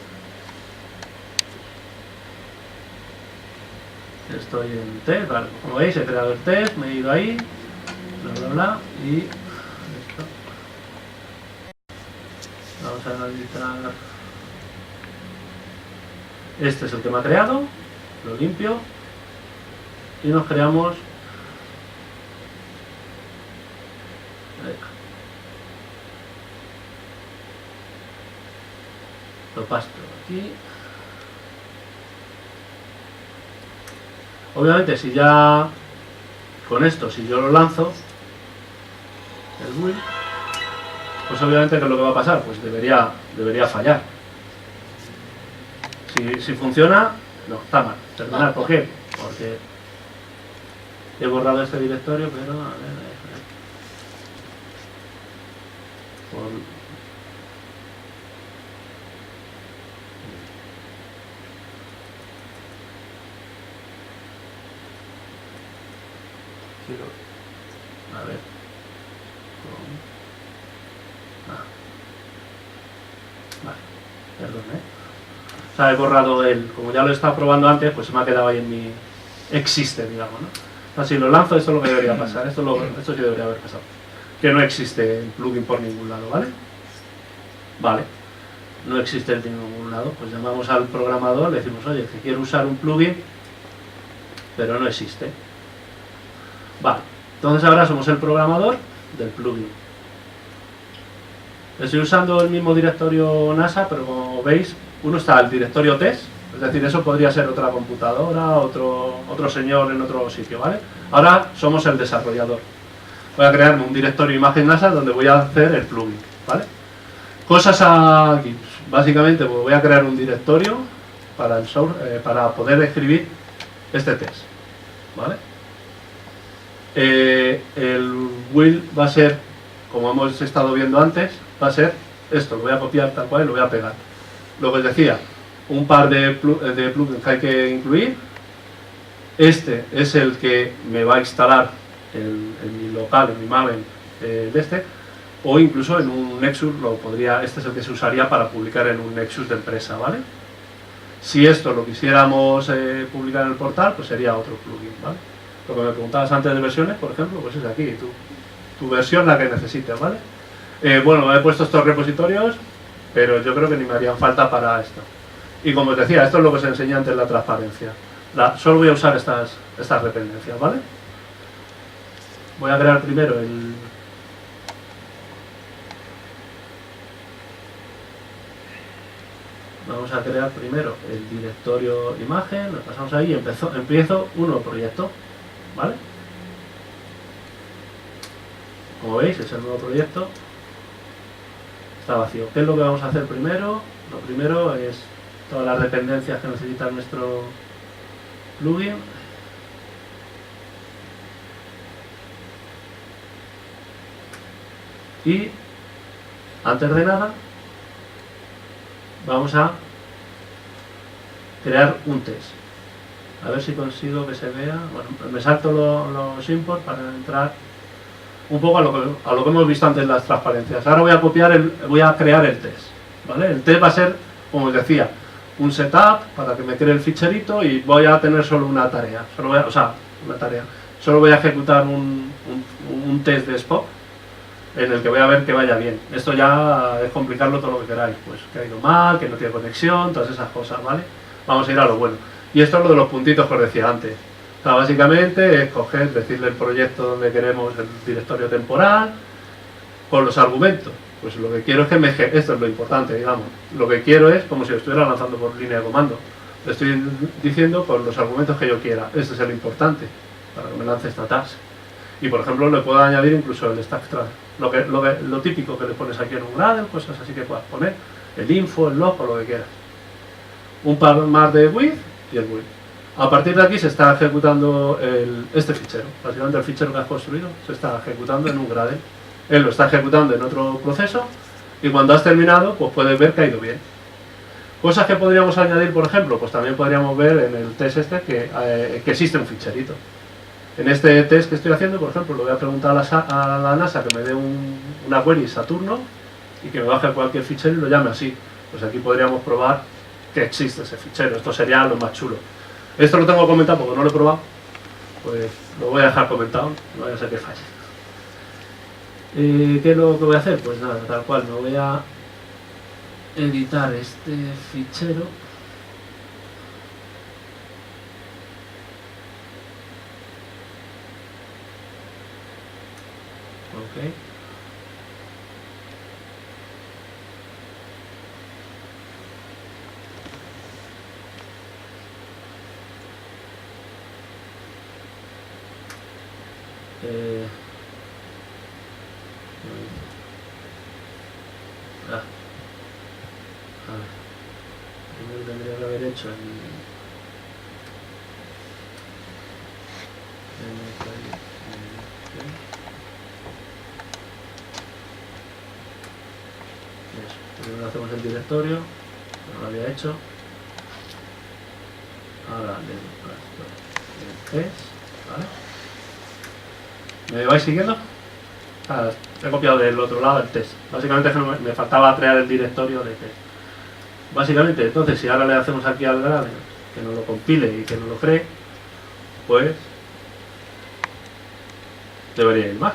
Estoy en test, vale, como veis he creado el test, me he ido ahí, bla bla bla, y esto. Vamos a analizar. Este es el que me ha creado, lo limpio y nos creamos. Lo pasto aquí. Obviamente si ya con esto, si yo lo lanzo el build, pues obviamente ¿qué es lo que va a pasar? Pues debería fallar. Si funciona, no, está mal. Terminar, ¿por qué? Porque he borrado este directorio, pero a ver. A ver. Vale, perdón, O sea, he borrado como ya lo he estado probando antes, pues se me ha quedado ahí en mi existe, digamos, ¿no? O sea, si lo lanzo, esto es lo que debería pasar, esto sí debería haber pasado. Que no existe el plugin por ningún lado, ¿vale? Vale, no existe en ningún lado, pues llamamos al programador, le decimos, oye, que quiero usar un plugin, pero no existe. Vale, entonces ahora somos el programador del plugin. Estoy usando el mismo directorio NASA, pero como veis, uno está el directorio test, es decir, eso podría ser otra computadora, otro señor en otro sitio, ¿vale? Ahora somos el desarrollador. Voy a crearme un directorio imagen NASA donde voy a hacer el plugin, ¿vale? Cosas aquí, básicamente pues voy a crear un directorio para para poder escribir este test, ¿vale? El build va a ser, como hemos estado viendo antes, va a ser esto, lo voy a copiar tal cual y lo voy a pegar. Lo que os decía, un par de plugins que hay que incluir. Este es el que me va a instalar en mi local, en mi Maven de este, o incluso en un Nexus este es el que se usaría para publicar en un Nexus de empresa, ¿vale? Si esto lo quisiéramos publicar en el portal, pues sería otro plugin, ¿vale? Lo que me preguntabas antes de versiones, por ejemplo, pues es aquí, tu versión la que necesites, ¿vale? Bueno, me he puesto estos repositorios, pero yo creo que ni me harían falta para esto. Y como os decía, esto es lo que os enseñé antes en la transparencia. Solo voy a usar estas dependencias, ¿vale? Voy a crear primero Vamos a crear primero el directorio imagen, lo pasamos ahí y empiezo un nuevo proyecto, ¿vale? Como veis, es el nuevo proyecto. Está vacío. ¿Qué es lo que vamos a hacer primero? Lo primero es todas las dependencias que necesita nuestro plugin. Y antes de nada vamos a crear un test. A ver si consigo que se vea. Bueno, me salto los imports para entrar un poco a lo que hemos visto antes en las transparencias. Ahora voy a crear el test, ¿vale? El test va a ser, como os decía, un setup para que me cree el ficherito y voy a tener solo una tarea. Solo voy a ejecutar un test de Spock en el que voy a ver que vaya bien. Esto ya es complicarlo todo lo que queráis, pues que ha ido mal, que no tiene conexión, todas esas cosas, ¿vale? Vamos a ir a lo bueno. Y esto es lo de los puntitos que os decía antes. O sea, básicamente es coger, decirle el proyecto donde queremos el directorio temporal con los argumentos. Pues lo que quiero es que esto es lo importante, digamos. Lo que quiero es como si lo estuviera lanzando por línea de comando. Le estoy diciendo con los argumentos que yo quiera. Este es el importante para que me lance esta task. Y por ejemplo le puedo añadir incluso el stack track. Lo típico que le pones aquí en un Gradle, cosas así que puedas poner. El info, el log o lo que quieras. Un par más de with y el with. A partir de aquí se está ejecutando este fichero. Básicamente el fichero que has construido se está ejecutando en un Gradle. Él lo está ejecutando en otro proceso y cuando has terminado pues puedes ver que ha ido bien. Cosas que podríamos añadir, por ejemplo, pues también podríamos ver en el test este que existe un ficherito. En este test que estoy haciendo, por ejemplo, le voy a preguntar a la NASA que me dé una query Saturno y que me baje cualquier fichero y lo llame así. Pues aquí podríamos probar que existe ese fichero. Esto sería lo más chulo. Esto lo tengo que comentar porque no lo he probado. Pues lo voy a dejar comentado, no vaya a ser que falle. ¿Qué es lo que voy a hacer? Pues nada, tal cual, me voy a editar este fichero. Ok. Primero tendría que haber hecho primero hacemos el directorio, no lo había hecho. Ahora el test, ¿vale? ¿Me vais siguiendo? He copiado del otro lado el test. Básicamente me faltaba crear el directorio de test. Básicamente, entonces, si ahora le hacemos aquí al Gradle que nos lo compile y que nos lo cree, pues debería ir más.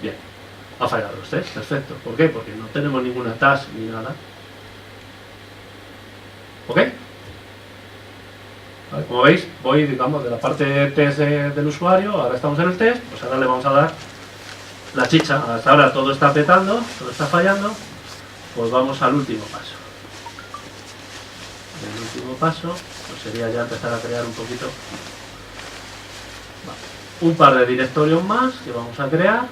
Bien, ha fallado los test, perfecto. ¿Por qué? Porque no tenemos ninguna task ni nada. ¿Ok? Vale, como veis, voy, digamos, de la parte de test del usuario, ahora estamos en el test, pues ahora le vamos a dar la chicha. Hasta ahora todo está petando, todo está fallando, pues vamos al último paso. El último paso pues sería ya empezar a crear un poquito, vale, un par de directorios más que vamos a crear.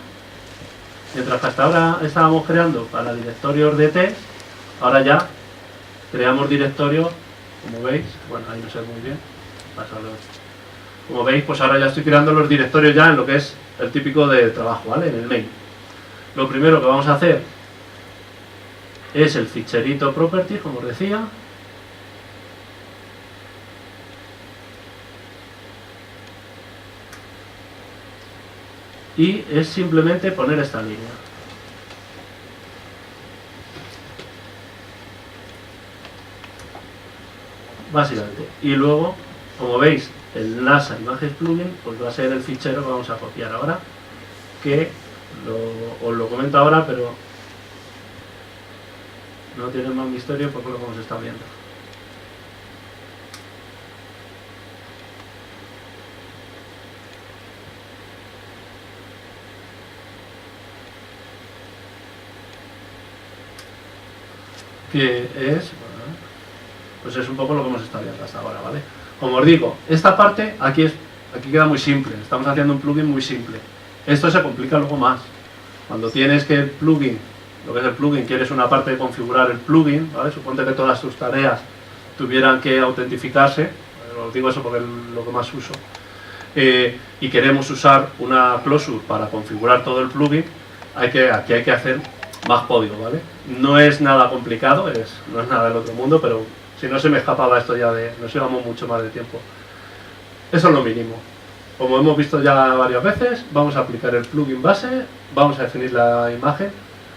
Mientras que hasta ahora estábamos creando para directorios de test, ahora ya creamos directorios. Como veis, bueno, ahí no sé muy bien. Como veis, pues ahora ya estoy creando los directorios ya en lo que es el típico de trabajo, ¿vale? En el main. Lo primero que vamos a hacer es el ficherito property, como os decía. Y es simplemente poner esta línea. Básicamente. Y luego, como veis, el NASA Images Plugin pues va a ser el fichero que vamos a copiar ahora, que os lo comento ahora, pero no tiene más misterio porque lo hemos estado viendo. Que es, pues es un poco lo que hemos estado viendo hasta ahora, ¿vale? Como os digo, esta parte aquí queda muy simple, estamos haciendo un plugin muy simple. Esto se complica luego más. Cuando tienes que el plugin, lo que es el plugin, quieres una parte de configurar el plugin, ¿vale? Suponte que todas tus tareas tuvieran que autentificarse, os digo eso porque es lo que más uso, y queremos usar una closure para configurar todo el plugin, aquí hay que hacer más código, ¿vale? No es nada complicado, no es nada del otro mundo, pero si no se me escapaba esto ya nos llevamos mucho más de tiempo. Eso es lo mínimo. Como hemos visto ya varias veces, vamos a aplicar el plugin base, vamos a definir la imagen.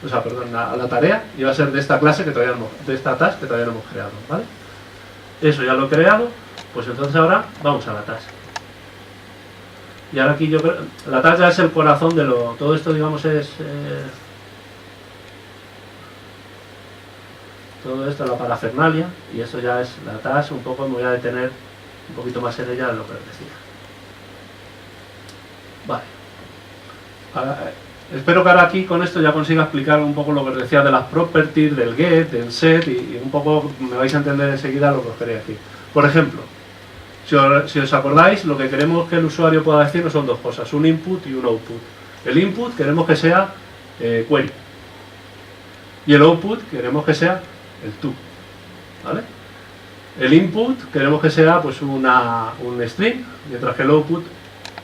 o sea, perdón, a la tarea, y va a ser de esta clase que todavía no, de esta task que todavía no hemos creado, ¿vale? Eso ya lo he creado, pues entonces ahora vamos a la task. Y ahora aquí yo creo, la task ya es el corazón de lo, todo esto digamos es, todo esto es la parafernalia, y eso ya es la task, un poco me voy a detener un poquito más en ella de lo que les decía. Vale. Ahora, espero que ahora aquí con esto ya consiga explicar un poco lo que os decía de las properties, del get, del set, y un poco me vais a entender enseguida lo que os quería decir. Por ejemplo, si os acordáis, lo que queremos que el usuario pueda decirnos son dos cosas, un input y un output. El input queremos que sea query, y el output queremos que sea el to, ¿vale? El input queremos que sea pues un string, mientras que el output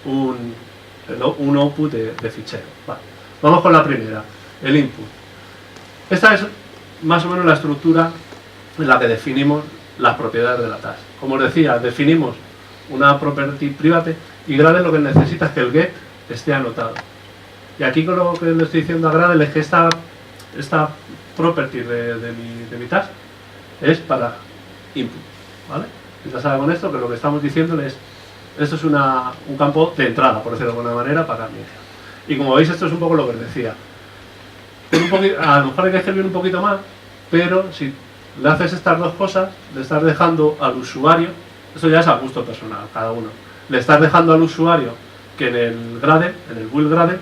un output de fichero. Vale. Vamos con la primera, el input. Esta es más o menos la estructura en la que definimos las propiedades de la task. Como os decía, definimos una property private y Gradle lo que necesita es que el get esté anotado. Y aquí con lo que le estoy diciendo a Gradle es que esta property de mi task es para input, ¿vale? Y ya sabe con esto que lo que estamos diciéndole es esto es un campo de entrada, por decirlo de alguna manera, para mí. Y como veis, esto es un poco lo que os decía. A lo mejor hay que escribir un poquito más, pero si le haces estas dos cosas, le estás dejando al usuario, esto ya es a gusto personal, cada uno, le estás dejando al usuario que en el Gradle, en el build Gradle,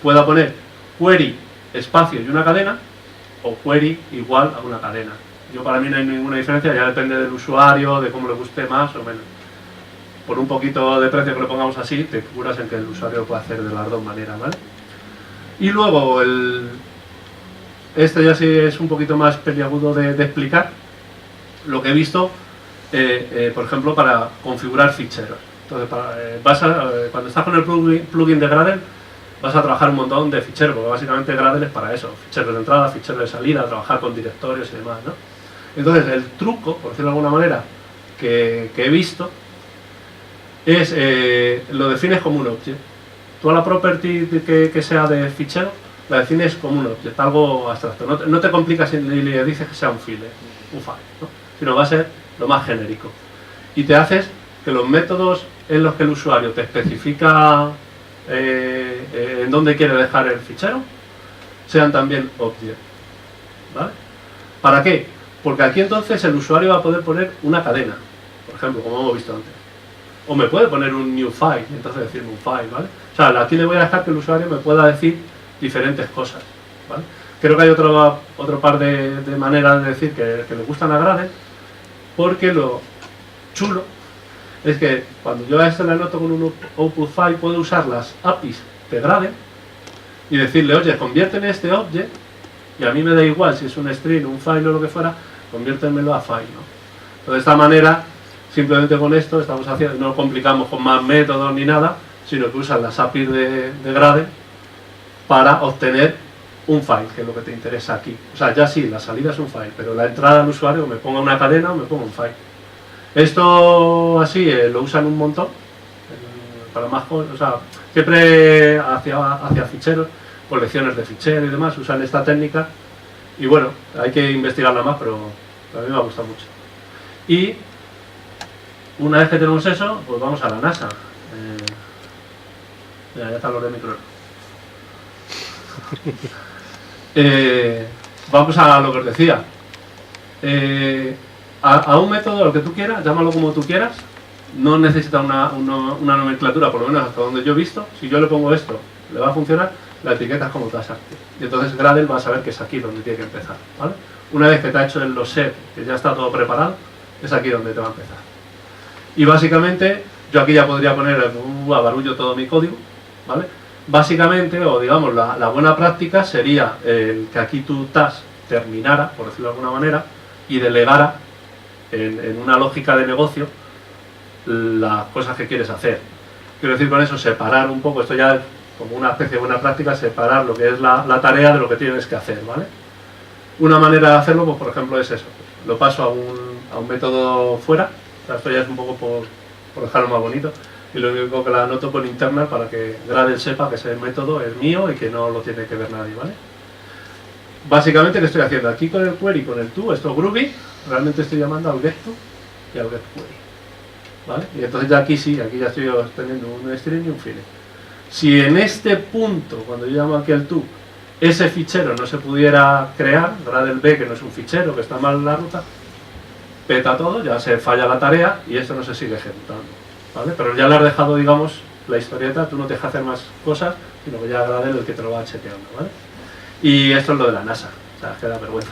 pueda poner query, espacio y una cadena, o query igual a una cadena. Yo para mí no hay ninguna diferencia, ya depende del usuario, de cómo le guste más o menos. Por un poquito de precio que lo pongamos así, te curas en que el usuario lo pueda hacer de las dos maneras, ¿vale? Y luego, este ya sí es un poquito más peliagudo de explicar, lo que he visto, por ejemplo, para configurar ficheros. Entonces, cuando estás con el plugin de Gradle, vas a trabajar un montón de ficheros, porque básicamente Gradle es para eso, ficheros de entrada, ficheros de salida, trabajar con directorios y demás, ¿no? Entonces, el truco, por decirlo de alguna manera, que he visto, es, lo defines como un object. Tú a la property que sea de fichero, la defines como un object, algo abstracto. No te complicas y le dices que sea un file, ¿no? Sino va a ser lo más genérico. Y te haces que los métodos en los que el usuario te especifica en dónde quiere dejar el fichero, sean también object, ¿vale? ¿Para qué? Porque aquí entonces el usuario va a poder poner una cadena, por ejemplo, como hemos visto antes. O me puede poner un new file, entonces decirme un file, ¿vale? O sea, aquí le voy a dejar que el usuario me pueda decir diferentes cosas, ¿vale? Creo que hay otro par de maneras de decir que le gustan a Gradle, porque lo chulo es que cuando yo a esto le anoto con un output file, puedo usar las APIs de Gradle y decirle, oye, conviérteme este object, y a mí me da igual si es un string, un file o lo que fuera, conviértemelo a file, ¿no? Entonces, de esta manera, simplemente con esto estamos haciendo, no complicamos con más métodos ni nada, sino que usan las APIs de Gradle para obtener un file, que es lo que te interesa aquí. O sea, ya sí, la salida es un file, pero la entrada al usuario me ponga una cadena o me ponga un file. Esto así lo usan un montón, para más cosas, o sea, siempre hacia ficheros, colecciones de ficheros y demás, usan esta técnica, y bueno, hay que investigarla más, pero a mí me ha gustado mucho. Y una vez que tenemos eso, pues vamos a la NASA. Ya están los de micro. Vamos a lo que os decía. A un método, lo que tú quieras, llámalo como tú quieras, no necesita una nomenclatura, por lo menos hasta donde yo he visto. Si yo le pongo esto, le va a funcionar, la etiqueta es como task. Y entonces Gradle va a saber que es aquí donde tiene que empezar, ¿vale? Una vez que te ha hecho los set, que ya está todo preparado, es aquí donde te va a empezar. Y básicamente, yo aquí ya podría poner a barullo todo mi código, ¿vale? Básicamente, o digamos, la buena práctica sería el que aquí tu task terminara, por decirlo de alguna manera, y delegara en una lógica de negocio las cosas que quieres hacer. Quiero decir con eso, separar un poco, esto ya es como una especie de buena práctica, separar lo que es la tarea de lo que tienes que hacer, ¿vale? Una manera de hacerlo, pues por ejemplo, es eso. Lo paso a un método fuera, o sea, esto ya es un poco por dejarlo más bonito, y lo único que la anoto con internal para que Gradle sepa que ese método es mío y que no lo tiene que ver nadie, ¿vale? básicamente, ¿qué estoy haciendo? Aquí con el query, con el to, esto Groovy, realmente estoy llamando al get to y al get query, ¿vale? Y entonces ya aquí sí, aquí ya estoy teniendo un string y un file. Si en este punto, cuando yo llamo aquí al to, ese fichero no se pudiera crear, Gradle B, que no es un fichero, que está mal en la ruta, peta todo, ya se falla la tarea y esto no se sigue ejecutando, ¿vale? Pero ya le has dejado, digamos, la historieta, tú no te dejas hacer más cosas, sino que ya Gradle el que te lo va chequeando, ¿vale? Y esto es lo de la NASA, o sea, es que da vergüenza.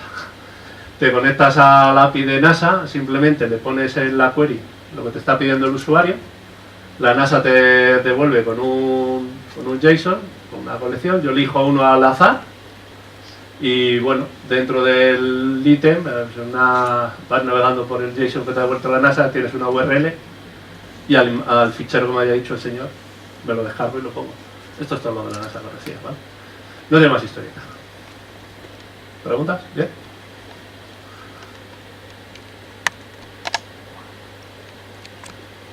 Te conectas a la API de NASA, simplemente le pones en la query lo que te está pidiendo el usuario, la NASA te devuelve con un JSON, con una colección, yo elijo uno al azar, y bueno, dentro del ítem, vas navegando por el JSON que te ha devuelto la NASA, tienes una URL, y al fichero, como haya dicho el señor, me lo descargo y lo pongo. Esto es todo lo de la NASA que decía, ¿vale? No tiene más historieta. ¿Preguntas? ¿Bien?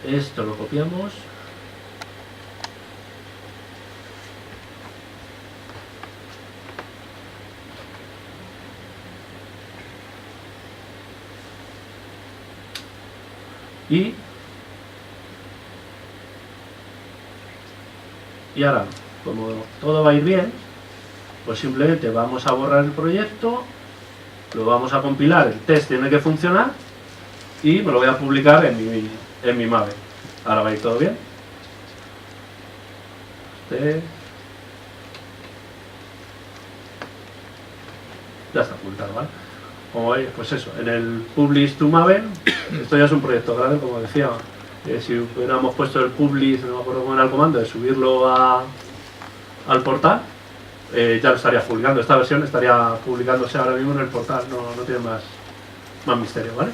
Esto lo copiamos. Y ahora, como todo va a ir bien, pues simplemente vamos a borrar el proyecto, lo vamos a compilar, el test tiene que funcionar y me lo voy a publicar en mi Maven. Ahora va a ir todo bien. Ya está publicado, ¿vale? Como veis, pues eso, en el Publish to Maven, esto ya es un proyecto grande, como decía. Si hubiéramos puesto el Publish, no me acuerdo cómo era el comando, de subirlo al portal, ya lo estaría publicando. Esta versión estaría publicándose ahora mismo en el portal, no tiene más misterio, ¿vale?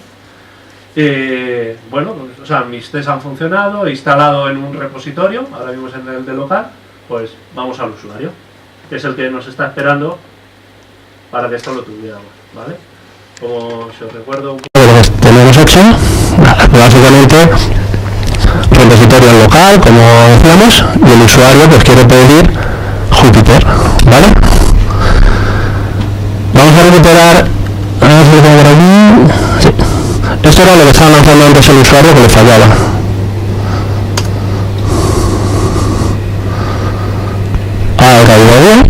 Bueno, pues, o sea, mis tests han funcionado, he instalado en un repositorio, ahora mismo es en el de local, pues vamos al usuario, que es el que nos está esperando para que esto lo tuviéramos, ¿vale? Como si os recuerdo un poco lo que tenemos hecho, básicamente repositorio local, como decíamos, y el usuario pues quiere pedir Jupyter, ¿vale? Vamos a recuperar, a ver si lo tengo por aquí. Sí. Esto era lo que estaba lanzando antes el usuario que le fallaba. Ahora ha ido bien.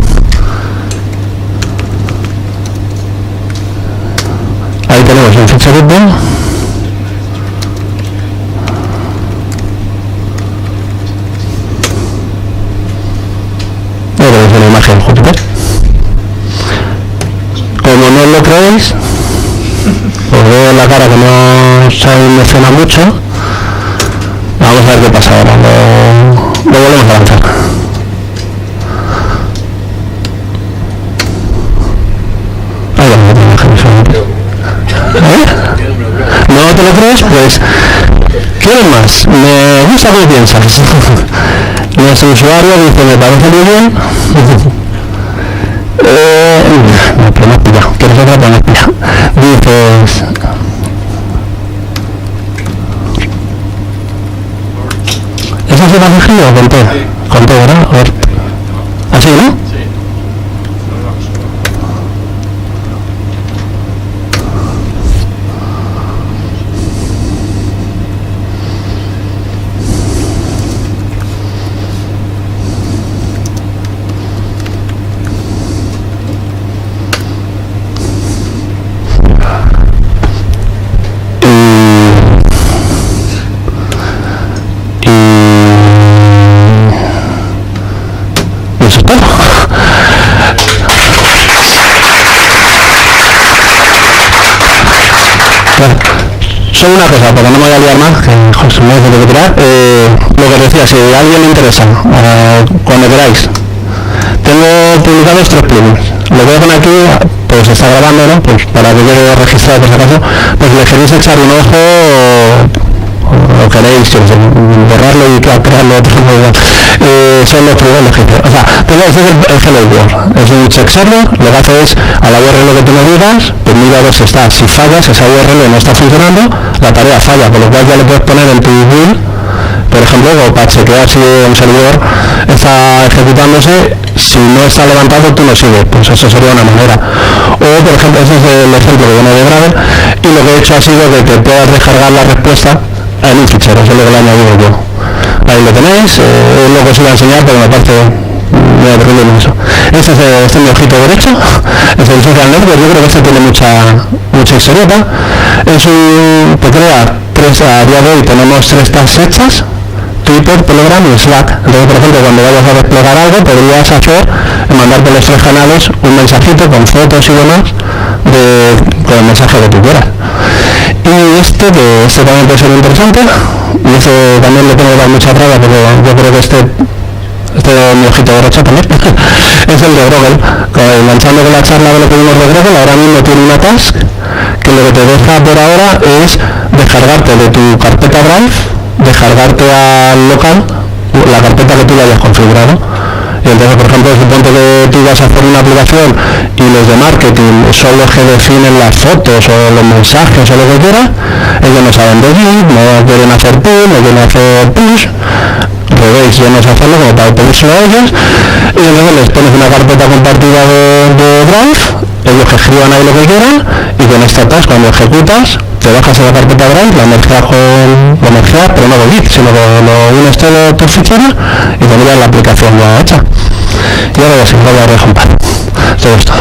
Ahí tenemos un ficherito. Ahí tenemos una imagen Jupyter. Como no lo creéis, os veo en la cara que no se emociona mucho. Vamos a ver qué pasa ahora. Lo volvemos a lanzar. Ahí vamos a tener imágenes. ¿No te lo crees? Pues ¿quieren más? Me gusta cómo piensas. Nuestro usuario dice, me parece muy bien. Pero no has pillado. ¿Quieres otra? Pero no has pillado. Dices... ¿Esa se la has elegido o conté? Conté, ¿verdad? A ver. ¿Así, no? Solo una cosa, porque no me voy a liar más, que José me dice que tirar. Lo que decía, si a alguien le interesa, cuando queráis, tengo publicados 3 plugins. Lo voy a poner aquí, pues está grabando, ¿no? Pues para que quede registrado por si acaso, pues le queréis echar un ojo o queréis borrarlo y crearlo otro, son los primeros que hice. O sea, este es el Hello World, es un check server. Lo que hace es, a la URL que tú me digas, pues mira a ver si está, si fallas, esa URL no está funcionando, la tarea falla, con lo cual ya le puedes poner en tu build, por ejemplo, para chequear si un servidor está ejecutándose, si no está levantado tú no sigues, pues eso sería una manera. O por ejemplo, ese es el ejemplo que viene de Gravel, y lo que he hecho ha sido que te puedas descargar la respuesta en un fichero, eso es lo que le he añadido yo. Ahí lo tenéis, es lo que os iba a enseñar, pero me parece muy aburrido en eso. Este es mi ojito derecho, es el social network. Yo creo que este tiene mucha historieta. Te crea a día de hoy tenemos 3 tags hechas: Twitter, Telegram y Slack. Entonces, por ejemplo, cuando vayas a desplegar algo, podrías hacer, mandar por los 3 canales un mensajito con fotos y demás con el mensaje que tú quieras. Y este también puede ser interesante, y este también le tengo que dar mucha traba, porque yo creo que este es mi ojito derecho también, es el de Grogel. Enganchando con la charla de lo que vimos de Grogel, ahora mismo tiene una task que lo que te deja por ahora es descargarte de tu carpeta Drive, descargarte al local la carpeta que tú le hayas configurado. Y entonces, por ejemplo, suponte que tú vas a hacer una aplicación y los de marketing son los que definen las fotos o los mensajes o lo que quieras. Ellos no saben de Git, no quieren hacer pull, no quieren hacer push. Podéis ya no hacerlo como para pedírselo a ellos, y entonces les pones una carpeta compartida de Drive, ellos que escriban ahí lo que quieran, y con esta task, cuando ejecutas, te bajas a la carpeta Drive, la mergeas pero no con Git, sino que lo unes todo tus ficheros y tendrías la aplicación ya hecha. Y ahora ya se puede dejar en paz. Todo esto.